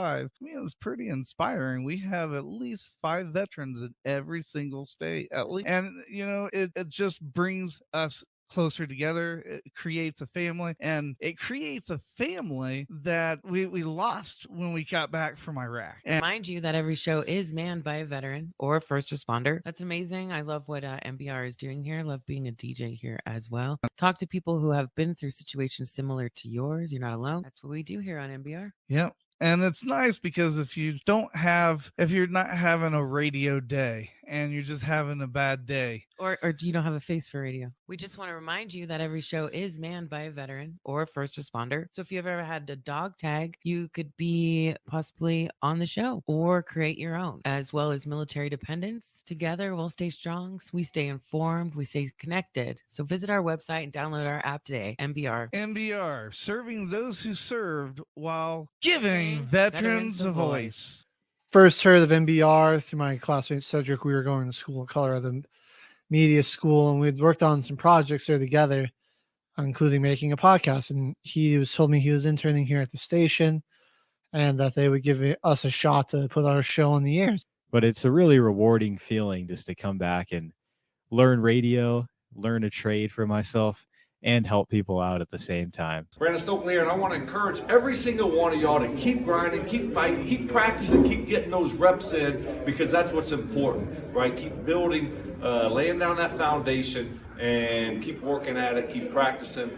I mean, it's pretty inspiring. We have at least 5 veterans in every single state, at least. And, you know, it just brings us closer together. It creates a family, and it creates a family that we lost when we got back from Iraq. And Mind you that every show is manned by a veteran or a first responder. That's amazing. I love what MBR is doing here. I love being a DJ here as well. Talk to people who have been through situations similar to yours. You're not alone. That's what we do here on MBR. Yep. And it's nice because if you're not having a radio day and you're just having a bad day, or you don't have a face for radio, we just want to remind you that every show is manned by a veteran or a first responder. So if you've ever had a dog tag, you could be possibly on the show or create your own, as well as military dependents. Together, we'll stay strong. We stay informed. We stay connected. So visit our website and download our app today, MBR. MBR, serving those who served while giving veterans a voice. First heard of MBR through my classmate Cedric. We were going to school at Colorado Media School, and we'd worked on some projects there together, including making a podcast. And he told me he was interning here at the station and that they would give us a shot to put our show on the air. But it's a really rewarding feeling just to come back and learn radio, learn a trade for myself, and help people out at the same time. Brandon Stokely here, and I want to encourage every single one of y'all to keep grinding, keep fighting, keep practicing, keep getting those reps in, because that's what's important, right? Keep building, laying down that foundation, and keep working at it, keep practicing.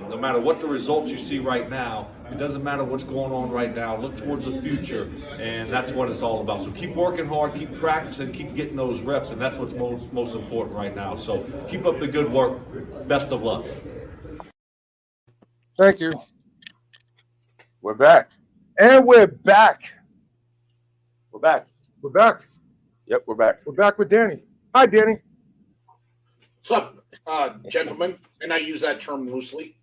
No matter what the results you see right now, it doesn't matter what's going on right now. Look towards the future, and that's what it's all about. So keep working hard, keep practicing, keep getting those reps, and that's what's most important right now. So keep up the good work. Best of luck. Thank you. We're back. And we're back. We're back. We're back. Yep, we're back. We're back with Danny. Hi, Danny. What's up, gentlemen? And I use that term loosely.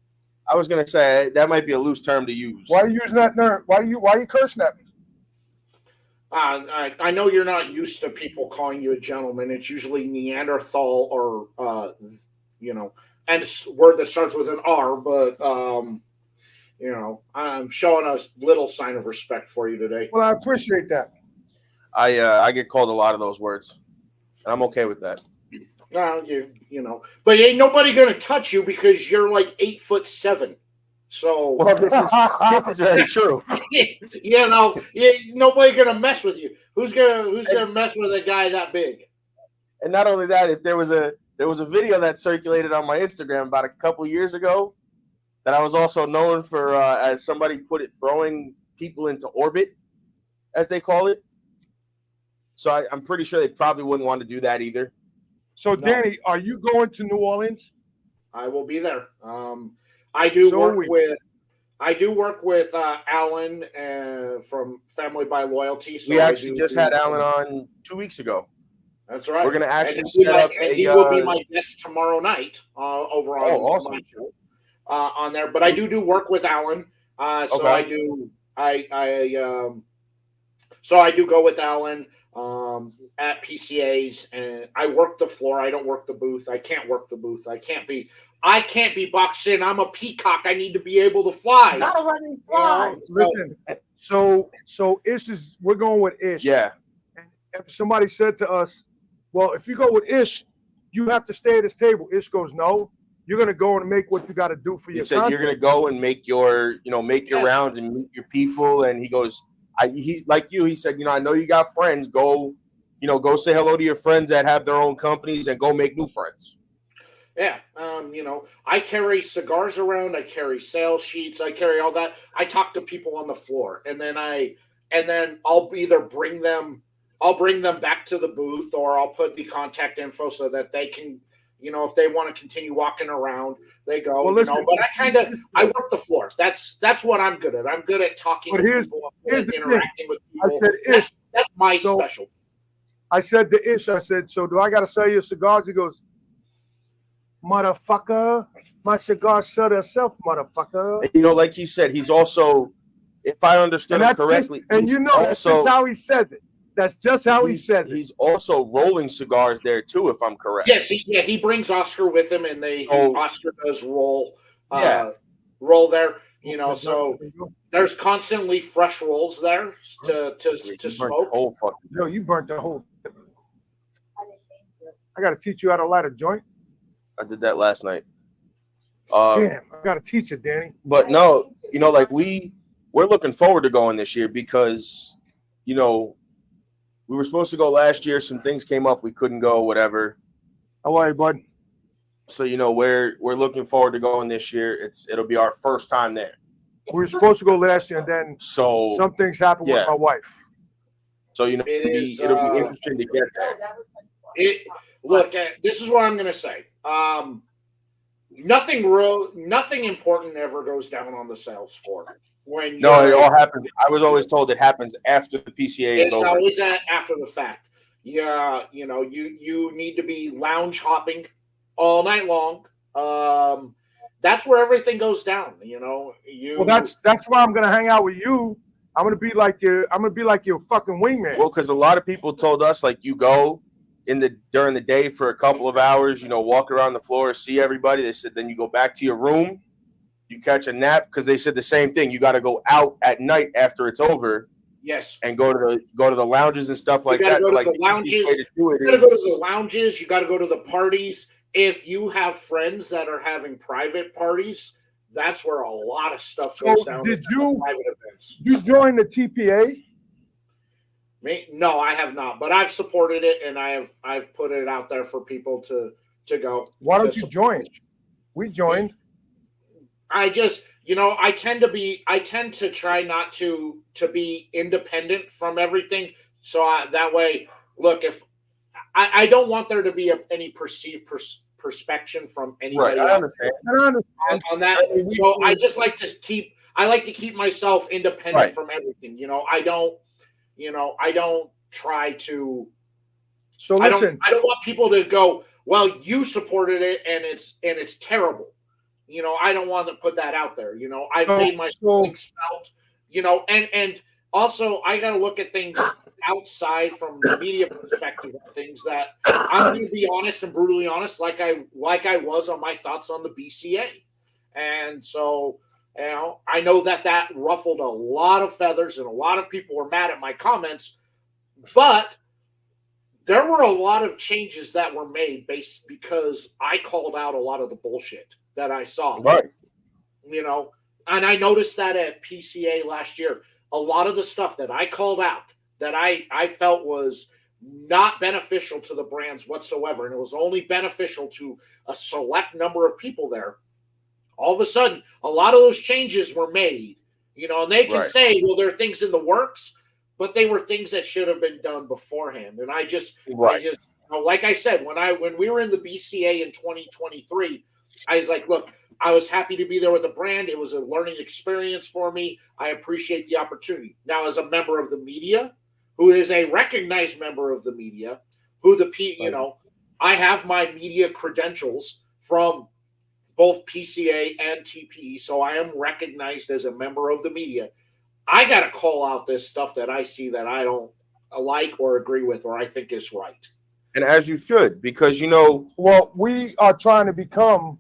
I was gonna say that might be a loose term to use. Why are you using that term? Why are you cursing at me? I know you're not used to people calling you a gentleman. It's usually Neanderthal or and it's a word that starts with an R. But I'm showing a little sign of respect for you today. Well, I appreciate that. I get called a lot of those words, and I'm okay with that. But ain't nobody gonna touch you because you're like 8'7". So this is very true. Nobody gonna mess with you. Who's gonna mess with a guy that big? And not only that, if there was a video that circulated on my Instagram about a couple of years ago that I was also known for, as somebody put it, throwing people into orbit, as they call it. So I'm pretty sure they probably wouldn't want to do that either. So, Danny, are you going to New Orleans? I will be there. I do work with I do work with Alan from Family by Loyalty. So We actually just had Alan on 2 weeks ago. That's right. We're gonna actually and set up and a. he will be my guest tomorrow night over on awesome. my show on there. But I do work with Alan. So Okay. I do. So I do go with Alan at PCAs, and I work the floor. I don't work the booth. I can't work the booth. I can't be boxed in. I'm a peacock. I need to be able to fly. Gotta let me fly. Listen, so Ish is, we're going with Ish. Yeah. If somebody said to us, well, if you go with Ish, you have to stay at his table. Ish goes, no, you're going to go and make what you got to do for You your said content. you're gonna go and make your rounds and meet your people. And he goes, he's like you. He said, I know you got friends. Go say hello to your friends that have their own companies and go make new friends. Yeah, I carry cigars around. I carry sales sheets. I carry all that. I talk to people on the floor, and then I'll either bring them back to the booth, or I'll put the contact info so that they can, if they want to continue walking around, they go. Well, listen, but I work the floor. That's what I'm good at. I'm good at talking to people, interacting with people. I said, that's my specialty. I said to Ish, I said, so do I got to sell you cigars? He goes, motherfucker, my cigar sold herself, motherfucker. Like he said, he's also, if I understood him correctly, that's just how he says it. That's just how he says it. He's also rolling cigars there too, if I'm correct. Yes, he brings Oscar with him, and Oscar does roll there. So there's constantly fresh rolls there to smoke. Yo, you burnt the whole. I got to teach you how to light a joint. I did that last night. Damn, I got to teach it, Danny. But no, like we're looking forward to going this year because, we were supposed to go last year. Some things came up. We couldn't go, whatever. How are you, bud? So, we're looking forward to going this year. It'll be our first time there. We were supposed to go last year, and then some things happened with my wife. So, it'll be interesting to get there. Look, this is what I'm going to say. Nothing important ever goes down on the sales floor. It all happens. I was always told it happens after the PCA is over. It's always after the fact. Yeah, you need to be lounge hopping all night long. That's where everything goes down. Well, that's why I'm going to hang out with you. I'm going to be like your fucking wingman. Well, because a lot of people told us, like, you go during the day for a couple of hours, walk around the floor, see everybody. They said then you go back to your room, you catch a nap, because they said the same thing. You got to go out at night after it's over. Yes. And go to the lounges and stuff like that. You got to go to the lounges. You got to go to the lounges. You got to go to the parties. If you have friends that are having private parties, that's where a lot of stuff goes down. Did you private events? You join the TPA? No, I have not, but I've supported it, and I've put it out there for people to go. Why don't you join? We joined. I just, I tend to try not to be independent from everything. So that way, look, if I don't want there to be any perceived perspection from anybody. Right, I understand. On that. So I just like to keep myself independent from everything. I don't try to. So listen, I don't want people to go, well, you supported it and it's terrible. I don't want to put that out there. I've made my feelings felt. And also I got to look at things outside from the media perspective of things. That I'm going to be honest and brutally honest, like I was on my thoughts on the BCA, and so. I know that ruffled a lot of feathers, and a lot of people were mad at my comments, but there were a lot of changes that were made because I called out a lot of the bullshit that I saw. Right. And I noticed that at PCA last year, a lot of the stuff that I called out that I felt was not beneficial to the brands whatsoever, and it was only beneficial to a select number of people there. All of a sudden, a lot of those changes were made, and they can say, well, there are things in the works, but they were things that should have been done beforehand. And like I said, when we were in the BCA in 2023, I was like, look, I was happy to be there with the brand. It was a learning experience for me. I appreciate the opportunity. Now, as a member of the media, who is a recognized member of the media, I have my media credentials from both PCA and TPE, so I am recognized as a member of the media. I got to call out this stuff that I see that I don't like or agree with or I think is right. And as you should, because well, we are trying to become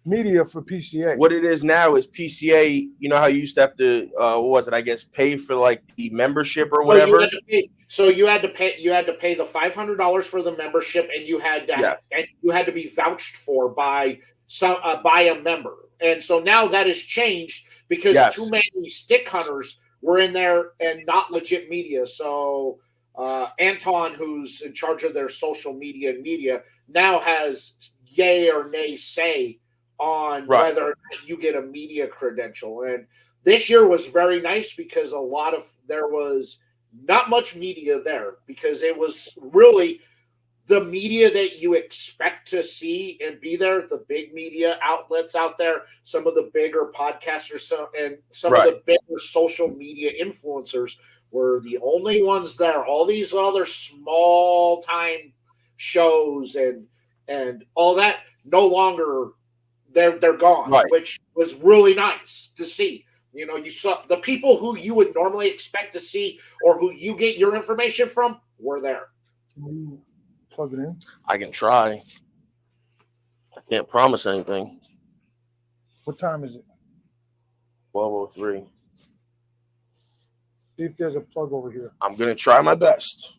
media for PCA. What it is now is PCA. You know how you used to have to, what was it? I guess pay for like the membership or whatever. So you had to pay the $500 for the membership, and you had to be vouched for by a member. And so now that has changed because too many stick hunters were in there and not legit media. So Anton, who's in charge of their social media and media, now has yay or nay say on whether or not you get a media credential. And this year was very nice because there was not much media there because it was really the media that you expect to see and be there, the big media outlets out there, some of the bigger podcasters and some of the bigger social media influencers were the only ones there. All these other small time shows and all that no longer they're gone, which was really nice to see. You saw the people who you would normally expect to see or who you get your information from were there. Can you plug it in? I can try. I can't promise anything. What time is it? 12:03. See if there's a plug over here. I'm gonna try my best.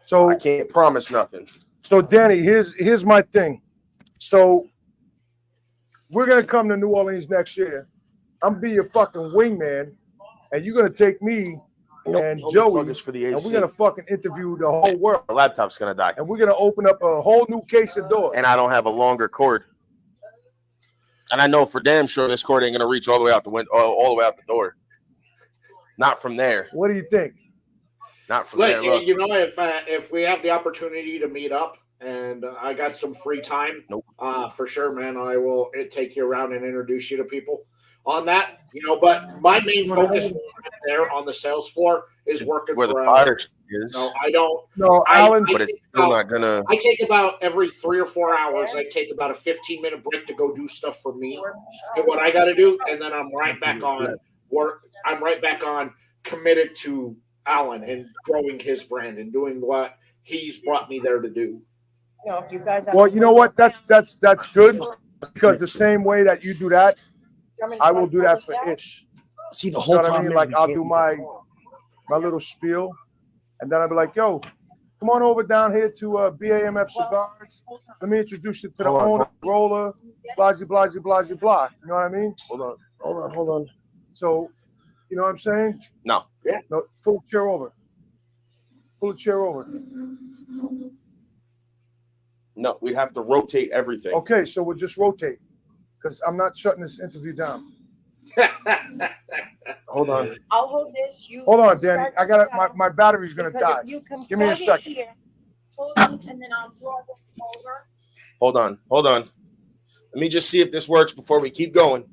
So I can't promise nothing. So Danny, here's my thing. So we're gonna come to New Orleans next year. I'm gonna be your fucking wingman, and you're gonna take me and Joey, for the and we're gonna fucking interview the whole world. The laptop's gonna die, and we're gonna open up a whole new case of doors. and I don't have a longer cord. And I know for damn sure this cord ain't gonna reach all the way out the window, all the way out the door. Not from there. What do you think? Not from there. Look. If we have the opportunity to meet up and I got some free time, for sure, man, I will take you around and introduce you to people on that. But my main focus there on the sales floor is working where for the fire is. No, I don't. No, Alan. But it's still not gonna. I take about every 3 or 4 hours. I take about a 15-minute break to go do stuff for me and what I got to do, and then I'm right back on work. I'm right back on committed to Alan and growing his brand and doing what he's brought me there to do. If you guys Well, you know what? That's good because the same way that you do that, I will do that for Ish. See the You whole know what I problem. mean? Like I'll do my little spiel, and then I'll be like, "Yo, come on over down here to BAMF Cigars. Let me introduce you to the owner, roller, blah, blah, blah, blah, blah." You know what I mean? Hold on. So, you know what I'm saying? No. Yeah. No. Pull a chair over. No, we'd have to rotate everything. Okay, so we'll just rotate because I'm not shutting this interview down. Hold on. I'll hold this. You Hold on, Danny. start I to got sell, my battery's gonna because die. if you can Give me a plug it second. here, hold this, and then I'll draw them over. Hold on. Let me just see if this works before we keep going.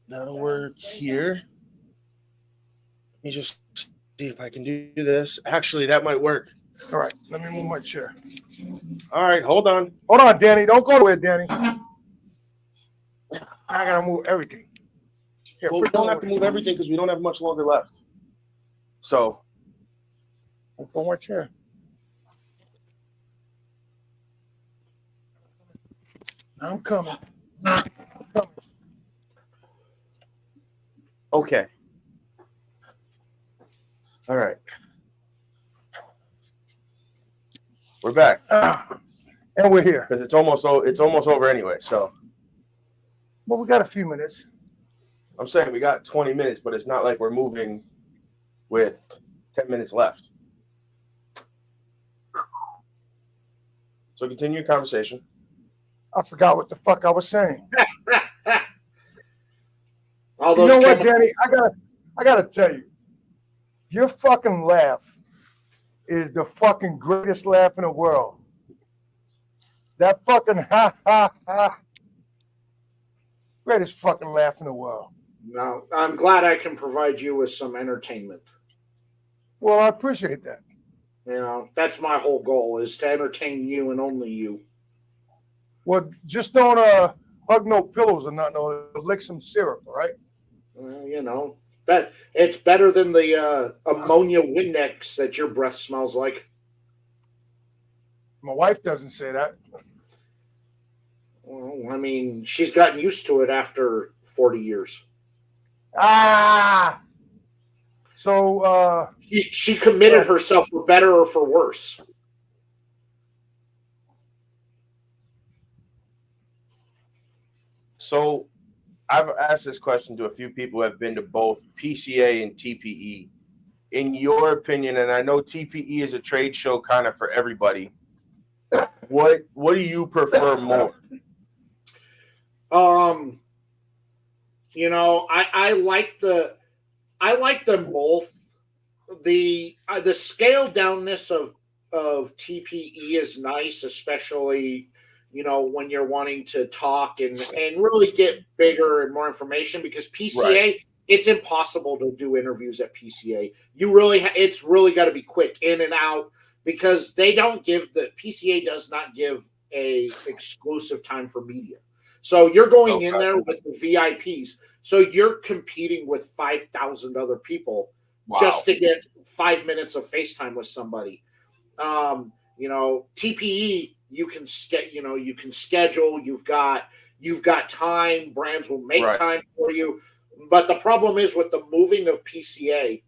That'll work here. Let me just see if I can do this. Actually, that might work. All right, let me move my chair. All right, hold on. Hold on, Danny. Don't go nowhere, Danny. I gotta move everything. Here, Well, we don't have to move everything because we don't have much longer left. So, Go my chair. I'm coming. okay. All right. We're back. And we're here. Because it's almost over anyway. So, Well, we got a few minutes. I'm saying we got 20 minutes, but it's not like we're moving with 10 minutes left. So continue your conversation. I forgot what the fuck I was saying. All You those know what, Danny? I gotta tell you, your fucking laugh is the fucking greatest laugh in the world. That fucking ha ha ha. Greatest fucking laugh in the world. No, I'm glad I can provide you with some entertainment. Well, I appreciate that. You know, that's my whole goal, is to entertain you and only you. Well, just don't hug no pillows or nothing. Or lick some syrup, all right? You know, that it's better than the ammonia Windex that your breath smells like. My wife doesn't say that. Well, I mean, she's gotten used to it after 40 years. Ah! So, she committed herself for better or for worse. So I've asked this question to a few people who have been to both PCA and TPE. In your opinion, and I know TPE is a trade show kind of for everybody, what do you prefer more? You know, I like them both. The scaled downness of TPE is nice, especially, you know, when you're wanting to talk and really get bigger and more information, because PCA, it's impossible to do interviews at PCA. It's really got to be quick in and out, because the PCA does not give a exclusive time for media. So you're going in there with the VIPs. So you're competing with 5,000 other people just to get 5 minutes of FaceTime with somebody. You know, TPE, you can schedule, you've got time, brands will make time for you. But the problem is, with the moving of PCA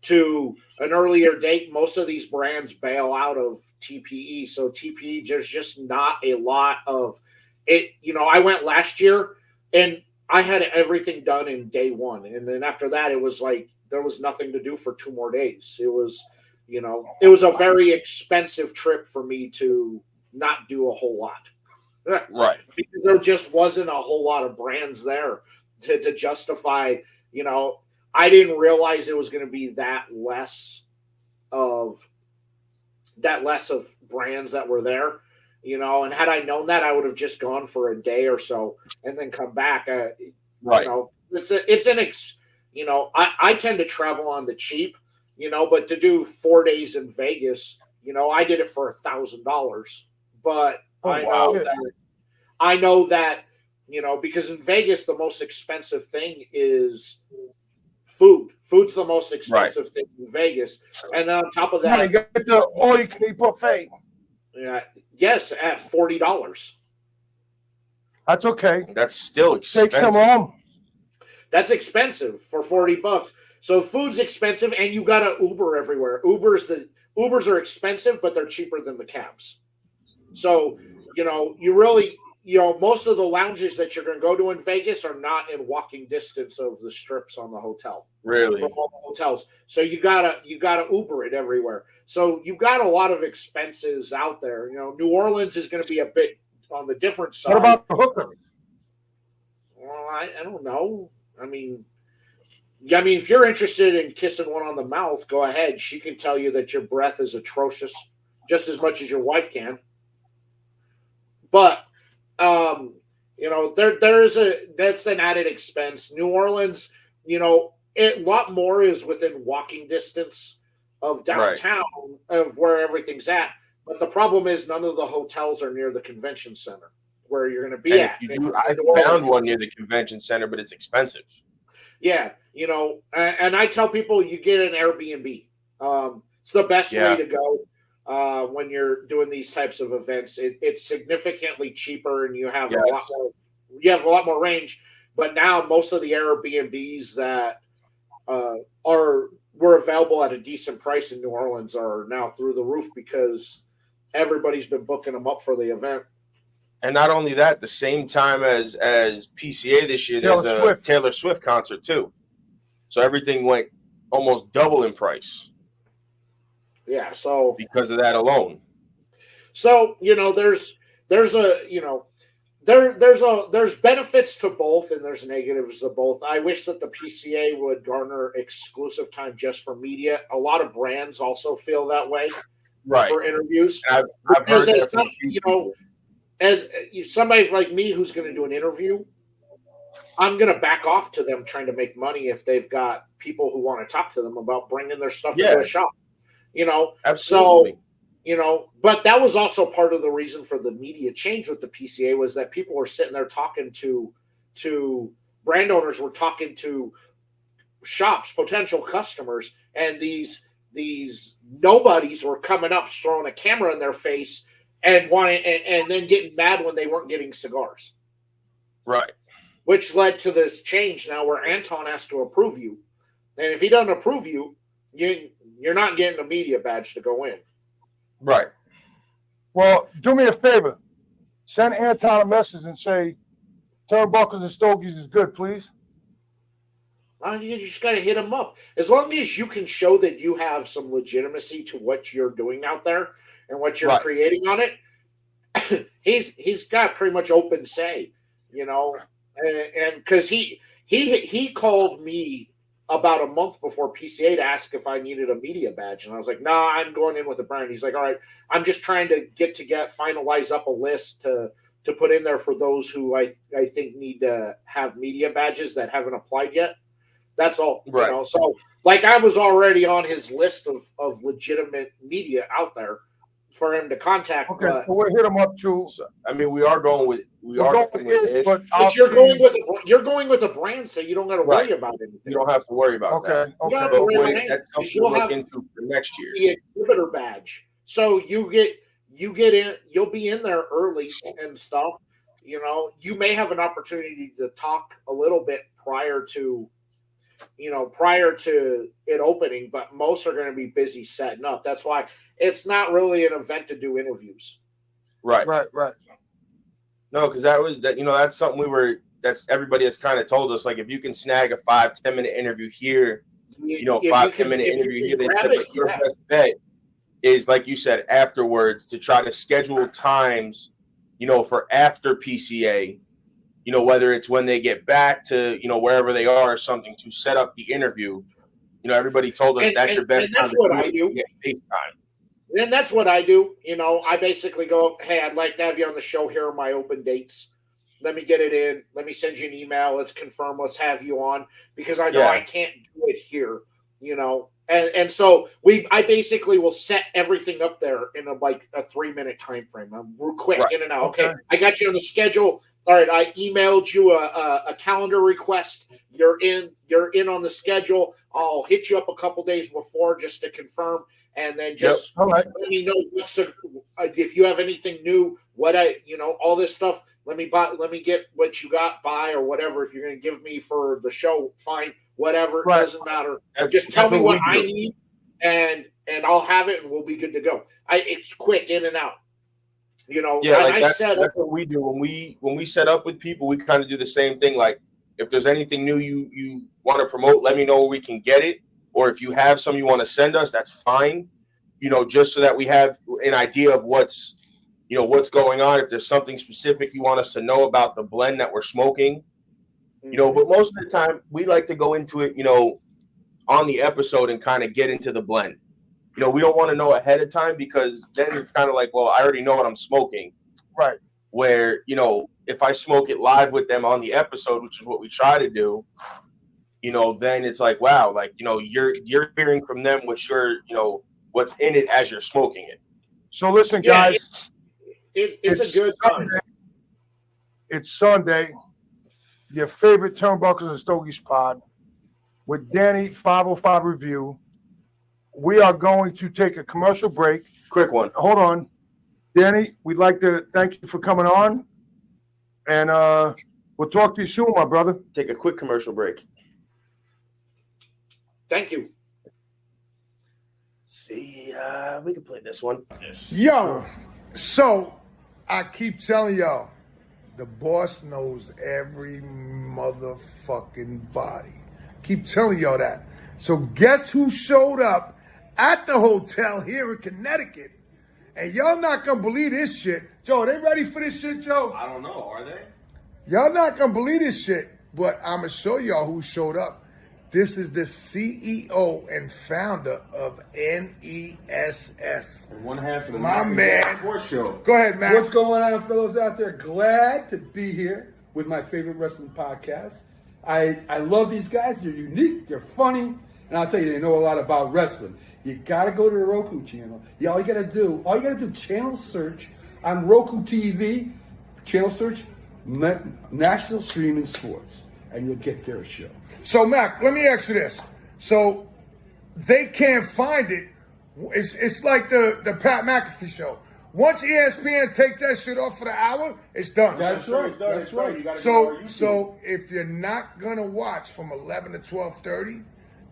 to an earlier date, most of these brands bail out of TPE. So TPE, there's just not a lot of it. You know, I went last year and I had everything done in day one. And then after that, it was like there was nothing to do for 2 more days. It was, you know, it was a very expensive trip for me to not do a whole lot. Right. Because there just wasn't a whole lot of brands there to justify, you know, I didn't realize it was going to be that less of brands that were there, you know, and had I known that, I would have just gone for a day or so and then come back. You know, you know, I tend to travel on the cheap, you know, but to do 4 days in Vegas, you know, I did it for $1,000, but I know that, you know, because in Vegas, the most expensive thing is food. Food's the most expensive thing in Vegas. And on top of that, you got the all-you-can-eat buffet. Yeah, yes, at $40. That's okay. That's still expensive. Take some home. That's expensive for $40. So food's expensive, and you got to Uber everywhere. Ubers are expensive, but they're cheaper than the cabs. So, you know, most of the lounges that you're going to go to in Vegas are not in walking distance of the strips on the hotel. Really? From all the hotels. So you gotta Uber it everywhere. So you've got a lot of expenses out there. You know, New Orleans is going to be a bit on the different side. What about the hookers? Well, I don't know. I mean, if you're interested in kissing one on the mouth, go ahead. She can tell you that your breath is atrocious, just as much as your wife can. But you know, that's an added expense. New Orleans, you know, a lot more is within walking distance of downtown of where everything's at. But the problem is none of the hotels are near the convention center where you're going to be at. I found one near the convention center, but it's expensive. Yeah, you know, and I tell people you get an Airbnb. It's the best way to go when you're doing these types of events. It's significantly cheaper, and you have a lot more range. But now most of the Airbnbs that were available at a decent price in New Orleans are now through the roof because everybody's been booking them up for the event. And not only that, the same time as PCA this year, there's a Taylor Swift concert too. So everything went almost double in price. Yeah, so because of that alone. So, you know, there's a, you know, there's benefits to both and there's negatives to both. I wish that the PCA would garner exclusive time just for media. A lot of brands also feel that way, right, for interviews. And I've heard that from as somebody like me who's going to do an interview, I'm going to back off to them trying to make money if they've got people who want to talk to them about bringing their stuff into a shop. Absolutely. So, but that was also part of the reason for the media change with the PCA was that people were sitting there talking to brand owners, were talking to shops, potential customers, and these nobodies were coming up, throwing a camera in their face and and then getting mad when they weren't getting cigars. Right. Which led to this change now where Anton has to approve you. And if he doesn't approve you, you're not getting a media badge to go in. Right. Well, do me a favor. Send Anton a message and say, Turnbuckles and Stogies is good, please. You just got to hit him up. As long as you can show that you have some legitimacy to what you're doing out there and what you're creating on it, he's got pretty much open say, and because he called me about a month before PCA to ask if I needed a media badge. And I was like, nah, I'm going in with a brand. He's like, all right, I'm just trying to finalize up a list to put in there for those who I think need to have media badges that haven't applied yet. That's all. Right. So like I was already on his list of legitimate media out there for him to contact. Okay, so we'll hit him up too. So, I mean, we are going with Ish, but you're going with a brand, so you don't got to worry about anything. You don't have to worry about that. You don't have to worry about That's something to look into for next year. The exhibitor badge. So you get in, you'll be in there early and stuff. You may have an opportunity to talk a little bit prior to it opening, but most are going to be busy setting up. That's why it's not really an event to do interviews. Right. No, because that's something that's everybody has kind of told us. Like if you can snag a 5-10 minute interview here, 5-10 minute interview here, they said your best bet is, like you said, afterwards to try to schedule times, for after PCA, whether it's when they get back to, wherever they are or something to set up the interview. Everybody told us that's your best time. That's what I do. And that's what I do. I basically go, hey, I'd like to have you on the show. Here are my open dates. Let me get it in. Let me send you an email. Let's confirm. Let's have you on, because I know I can't do it here, And so I basically will set everything up there in a 3-minute time frame. I'm real quick in and out. Okay, I got you on the schedule. All right, I emailed you a calendar request. You're in on the schedule. I'll hit you up a couple days before just to confirm, and then just let me know if you have anything new. All this stuff. Let me get what you got by or whatever. If you're going to give me for the show, fine. Whatever, it doesn't matter. Just tell me what I need, and I'll have it, and we'll be good to go. It's quick in and out. That's what we do when we set up with people. We kind of do the same thing. Like if there's anything new you want to promote, let me know where we can get it. Or if you have some you want to send us, that's fine. Just so that we have an idea of what's going on. If there's something specific you want us to know about the blend that we're smoking. But most of the time we like to go into it, on the episode and kind of get into the blend. We don't want to know ahead of time, because then it's kind of like, well, I already know what I'm smoking. Right. Where, if I smoke it live with them on the episode, which is what we try to do, then it's like, wow, you're hearing from them what's what's in it as you're smoking it. So listen, guys, it's a good time. It's Sunday. Your favorite Turnbuckles and Stogies pod with Danny 505 Review. We are going to take a commercial break. Quick one. Hold on. Danny, we'd like to thank you for coming on. And we'll talk to you soon, my brother. Take a quick commercial break. Thank you. See, we can play this one. Yo, so I keep telling y'all, the boss knows every motherfucking body. Keep telling y'all that. So guess who showed up at the hotel here in Connecticut And y'all not gonna believe this shit. Joe, they ready for this shit, Joe? I don't know. Are they? Y'all not gonna believe this shit, but I'm gonna show y'all who showed up. This is the CEO and founder of NESS. And one half of the My Mac man. Sports Show. Go ahead, Matt. What's going on, fellows out there? Glad to be here with my favorite wrestling podcast. I love these guys. They're unique. They're funny. And I'll tell you, they know a lot about wrestling. You got to go to the Roku channel. Yeah, all you got to do, channel search on Roku TV, channel search National Streaming Sports, and you'll get their show. So, Mac, let me ask you this. So, they can't find it. It's like the Pat McAfee show. Once ESPN take that shit off for the hour, it's done. That's right. That's right. So if you're not gonna watch from 11 to 12:30,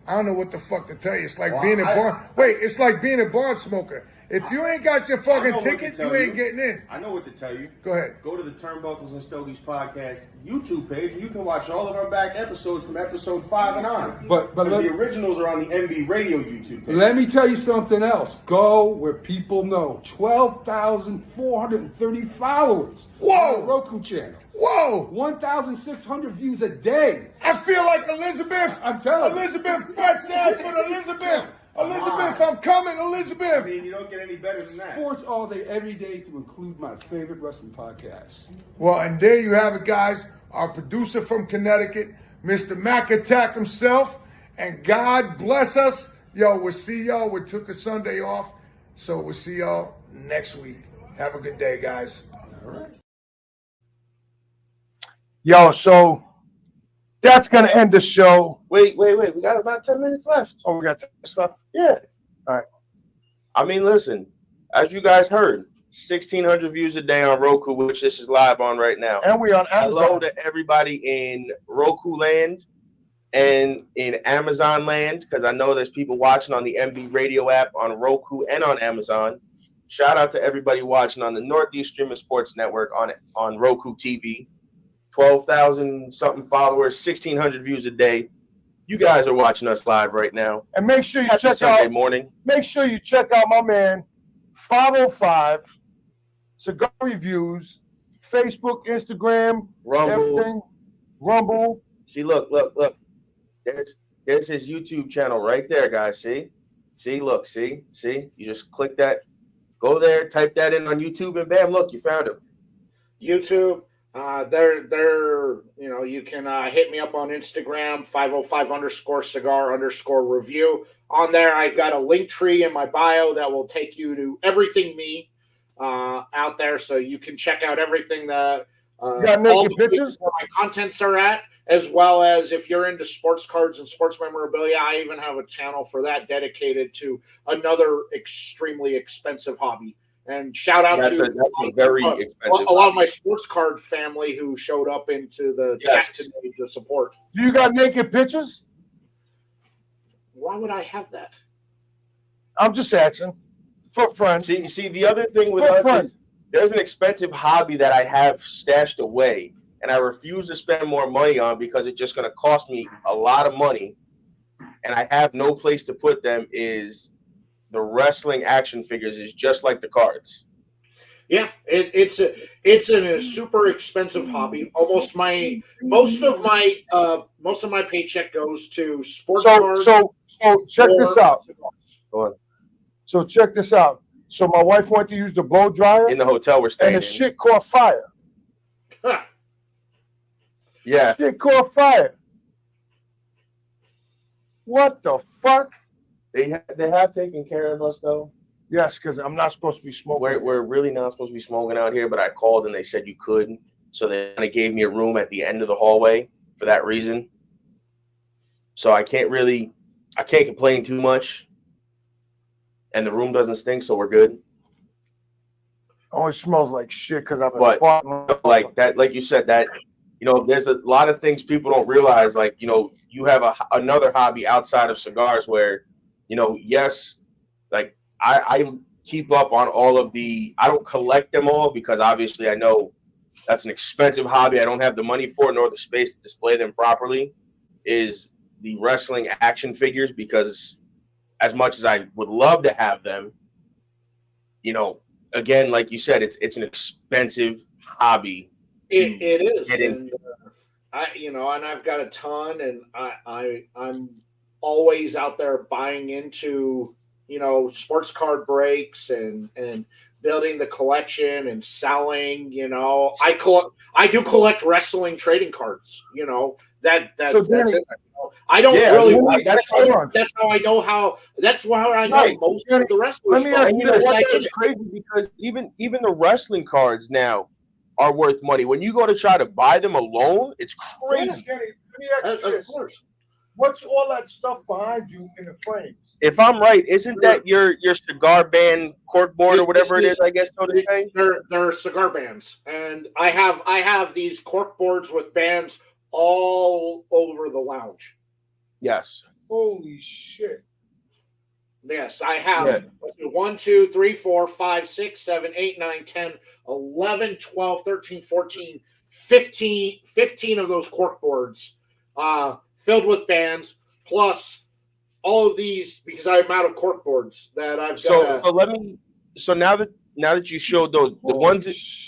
I don't know what the fuck to tell you. It's like being a barn. Wait, it's like being a barn smoker. If you ain't got your fucking ticket, you ain't getting in. I know what to tell you. Go ahead. Go to the Turnbuckles and Stogies podcast YouTube page, and you can watch all of our back episodes from episode 5 and on. But the originals are on the MB Radio YouTube page. Let me tell you something else. Go where people know. 12,430 followers. Whoa! On the Roku channel. Whoa! 1,600 views a day. I feel like Elizabeth. I'm telling you. Elizabeth, Fat Sanford, Elizabeth. Elizabeth, I'm coming, Elizabeth. I mean, you don't get any better than that. Sports all day, every day, to include my favorite wrestling podcast. Well, and there you have it, guys. Our producer from Connecticut, Mr. Mac Attack himself. And God bless us. Yo, we'll see y'all. We took a Sunday off. So we'll see y'all next week. Have a good day, guys. All right. Yo, so that's going to end the show. Wait. We got about 10 minutes left. Oh, we got 10 minutes left? Yeah. All right. I mean, listen, as you guys heard, 1,600 views a day on Roku, which this is live on right now. And we on Amazon. Hello to everybody in Roku land and in Amazon land, because I know there's people watching on the MB Radio app, on Roku, and on Amazon. Shout out to everybody watching on the Northeast Streaming Sports Network on Roku TV. 12,000 something followers, 1,600 views a day. You guys are watching us live right now. And make sure you Happy check Sunday out morning. Make sure you check out my man 505 Cigar Reviews, Facebook, Instagram, Rumble. everything. Rumble. See, look. There's his YouTube channel right there, guys. See, look, see. You just click that, go there, type that in on YouTube, and bam, look, you found him. YouTube. You can hit me up on Instagram, 505_cigar_review. On there, I've got a link tree in my bio that will take you to everything me out there, so you can check out everything that all the places where my contents are at, as well as if you're into sports cards and sports memorabilia, I even have a channel for that dedicated to another extremely expensive hobby. And shout out to a very expensive a lot of my sports card family who showed up into the chat today to support. Do you got naked pictures? Why would I have that? I'm just asking. For friends. See, the other thing with us is there's an expensive hobby that I have stashed away, and I refuse to spend more money on because it's just going to cost me a lot of money, and I have no place to put them. Is the wrestling action figures is just like the cards. Yeah, it's a super expensive hobby. Most of my paycheck goes to sports cards. So check this out. Go on. So check this out. So my wife went to use the blow dryer in the hotel we're staying and the in. shit caught fire. Huh. Yeah. Shit caught fire. What the fuck? They have taken care of us though. Yes, because I'm not supposed to be smoking. We're really not supposed to be smoking out here, but I called and they said you could. So they kind of gave me a room at the end of the hallway for that reason. So I can't complain too much. And the room doesn't stink, so we're good. Always smells like shit because I've been But farting. like that, like you said, that there's a lot of things people don't realize. Like you have another hobby outside of cigars where, yes, like I keep up on all of I don't collect them all because obviously I know that's an expensive hobby. I don't have the money for nor the space to display them properly. Is the wrestling action figures, because as much as I would love to have them, again, like you said, it's an expensive hobby. It is, and and I've got a ton, and I'm always out there buying into sports card breaks and building the collection and selling. I do collect wrestling trading cards. That's it. I don't really. That's how I know how. That's how I know most of the wrestlers. Let me ask you this. It's crazy because even the wrestling cards now are worth money. When you go to try to buy them alone, it's crazy. Let me ask you this. What's all that stuff behind you in the frames? If I'm right, isn't that your cigar band corkboard or whatever it is? I guess so to say. They're cigar bands, and I have these corkboards with bands all over the lounge. Yes. Holy shit. Yes, I have 1, 2, 3, 4, 5, 6, 7, 8, 9, 10, 11, 12, 13, 14, 15 of those corkboards filled with bands, plus all of these because I'm out of corkboards that I've got. So now that you showed those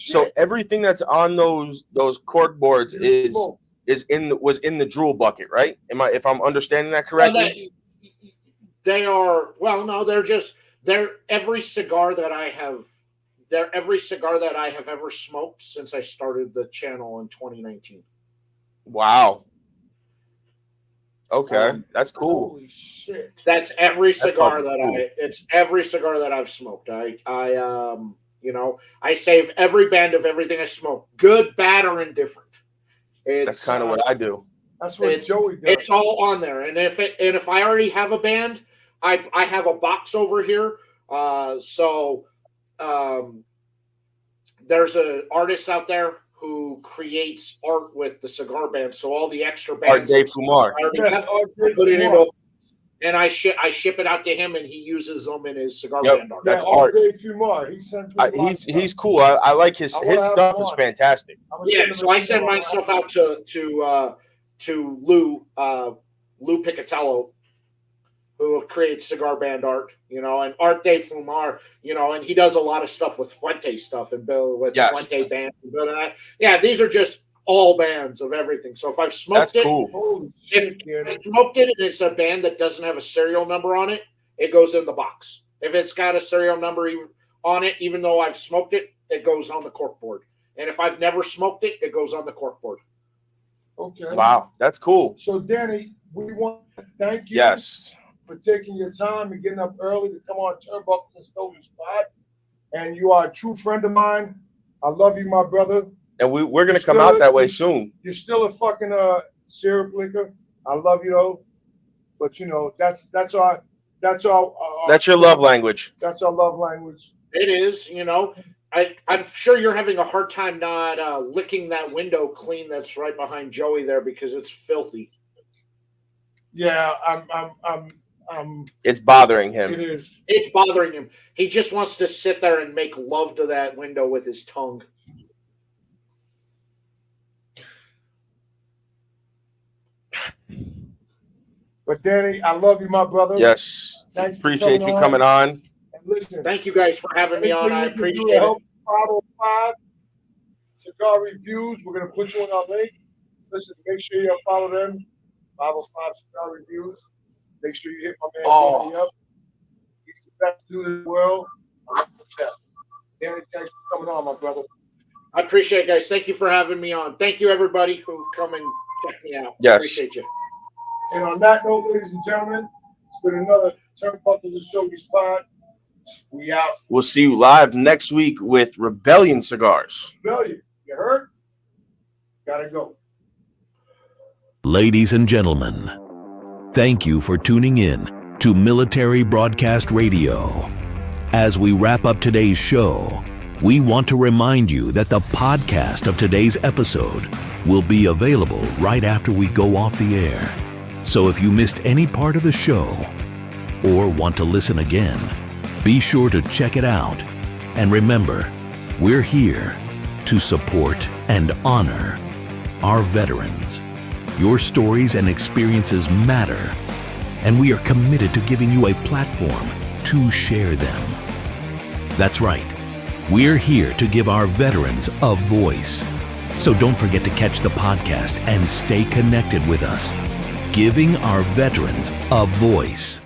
so everything that's on those corkboards was in the drool bucket, right? If I'm understanding that correctly? They are they're every cigar that I have. They're every cigar that I have ever smoked since I started the channel in 2019. Wow. Okay, that's cool. Holy shit! That's every cigar It's every cigar that I've smoked. I save every band of everything I smoke, good, bad, or indifferent. That's kind of what I do. That's what Joey does. It's all on there, and if I already have a band, I have a box over here. There's an artist out there who creates art with the cigar band. So all the extra bands, Art Dave Kumar. Put it into, and I ship it out to him, and he uses them in his cigar band art. That's art. Dave Kumar. He's cool. I like his stuff is fantastic. Yeah, so I send my stuff out to Lou Picatello, who creates cigar band art, and Art Dave Fumar, and he does a lot of stuff with Fuente stuff and Fuente band and building that. Yeah, these are just all bands of everything. So if I've smoked if I smoked it and it's a band that doesn't have a serial number on it, it goes in the box. If it's got a serial number on it, even though I've smoked it, it goes on the corkboard. And if I've never smoked it, it goes on the corkboard. Okay. Wow, that's cool. So Danny, we want to thank you. Yes. For taking your time and getting up early to come on Turnbuckle and Stogies Pod. And you are a true friend of mine. I love you, my brother. And we're going to come out that way soon. You're still a fucking syrup liquor. I love you, though. But, that's your love language. That's our love language. It is, I'm sure you're having a hard time not licking that window clean that's right behind Joey there because it's filthy. Yeah, it's bothering him. It is. It's bothering him. He just wants to sit there and make love to that window with his tongue. But Danny, I love you, my brother. Yes. Appreciate you coming on. And listen, thank you guys for having me on. I appreciate it. 505 Cigar Reviews. We're going to put you on our link. Listen, make sure you follow them. 505 Cigar Reviews. Make sure you hit my man Danny up. He's the best dude in the world. Danny, thanks for coming on, my brother. I appreciate it, guys. Thank you for having me on. Thank you, everybody who come and check me out. Yes. Appreciate you. And on that note, ladies and gentlemen, it's been another Turnbuckle and Stogies Pod. We out. We'll see you live next week with Rebellion Cigars. Rebellion. You heard? Gotta go. Ladies and gentlemen, thank you for tuning in to Military Broadcast Radio. As we wrap up today's show, we want to remind you that the podcast of today's episode will be available right after we go off the air. So if you missed any part of the show or want to listen again, be sure to check it out. And remember, we're here to support and honor our veterans. Your stories and experiences matter, and we are committed to giving you a platform to share them. That's right. We're here to give our veterans a voice. So don't forget to catch the podcast and stay connected with us. Giving our veterans a voice.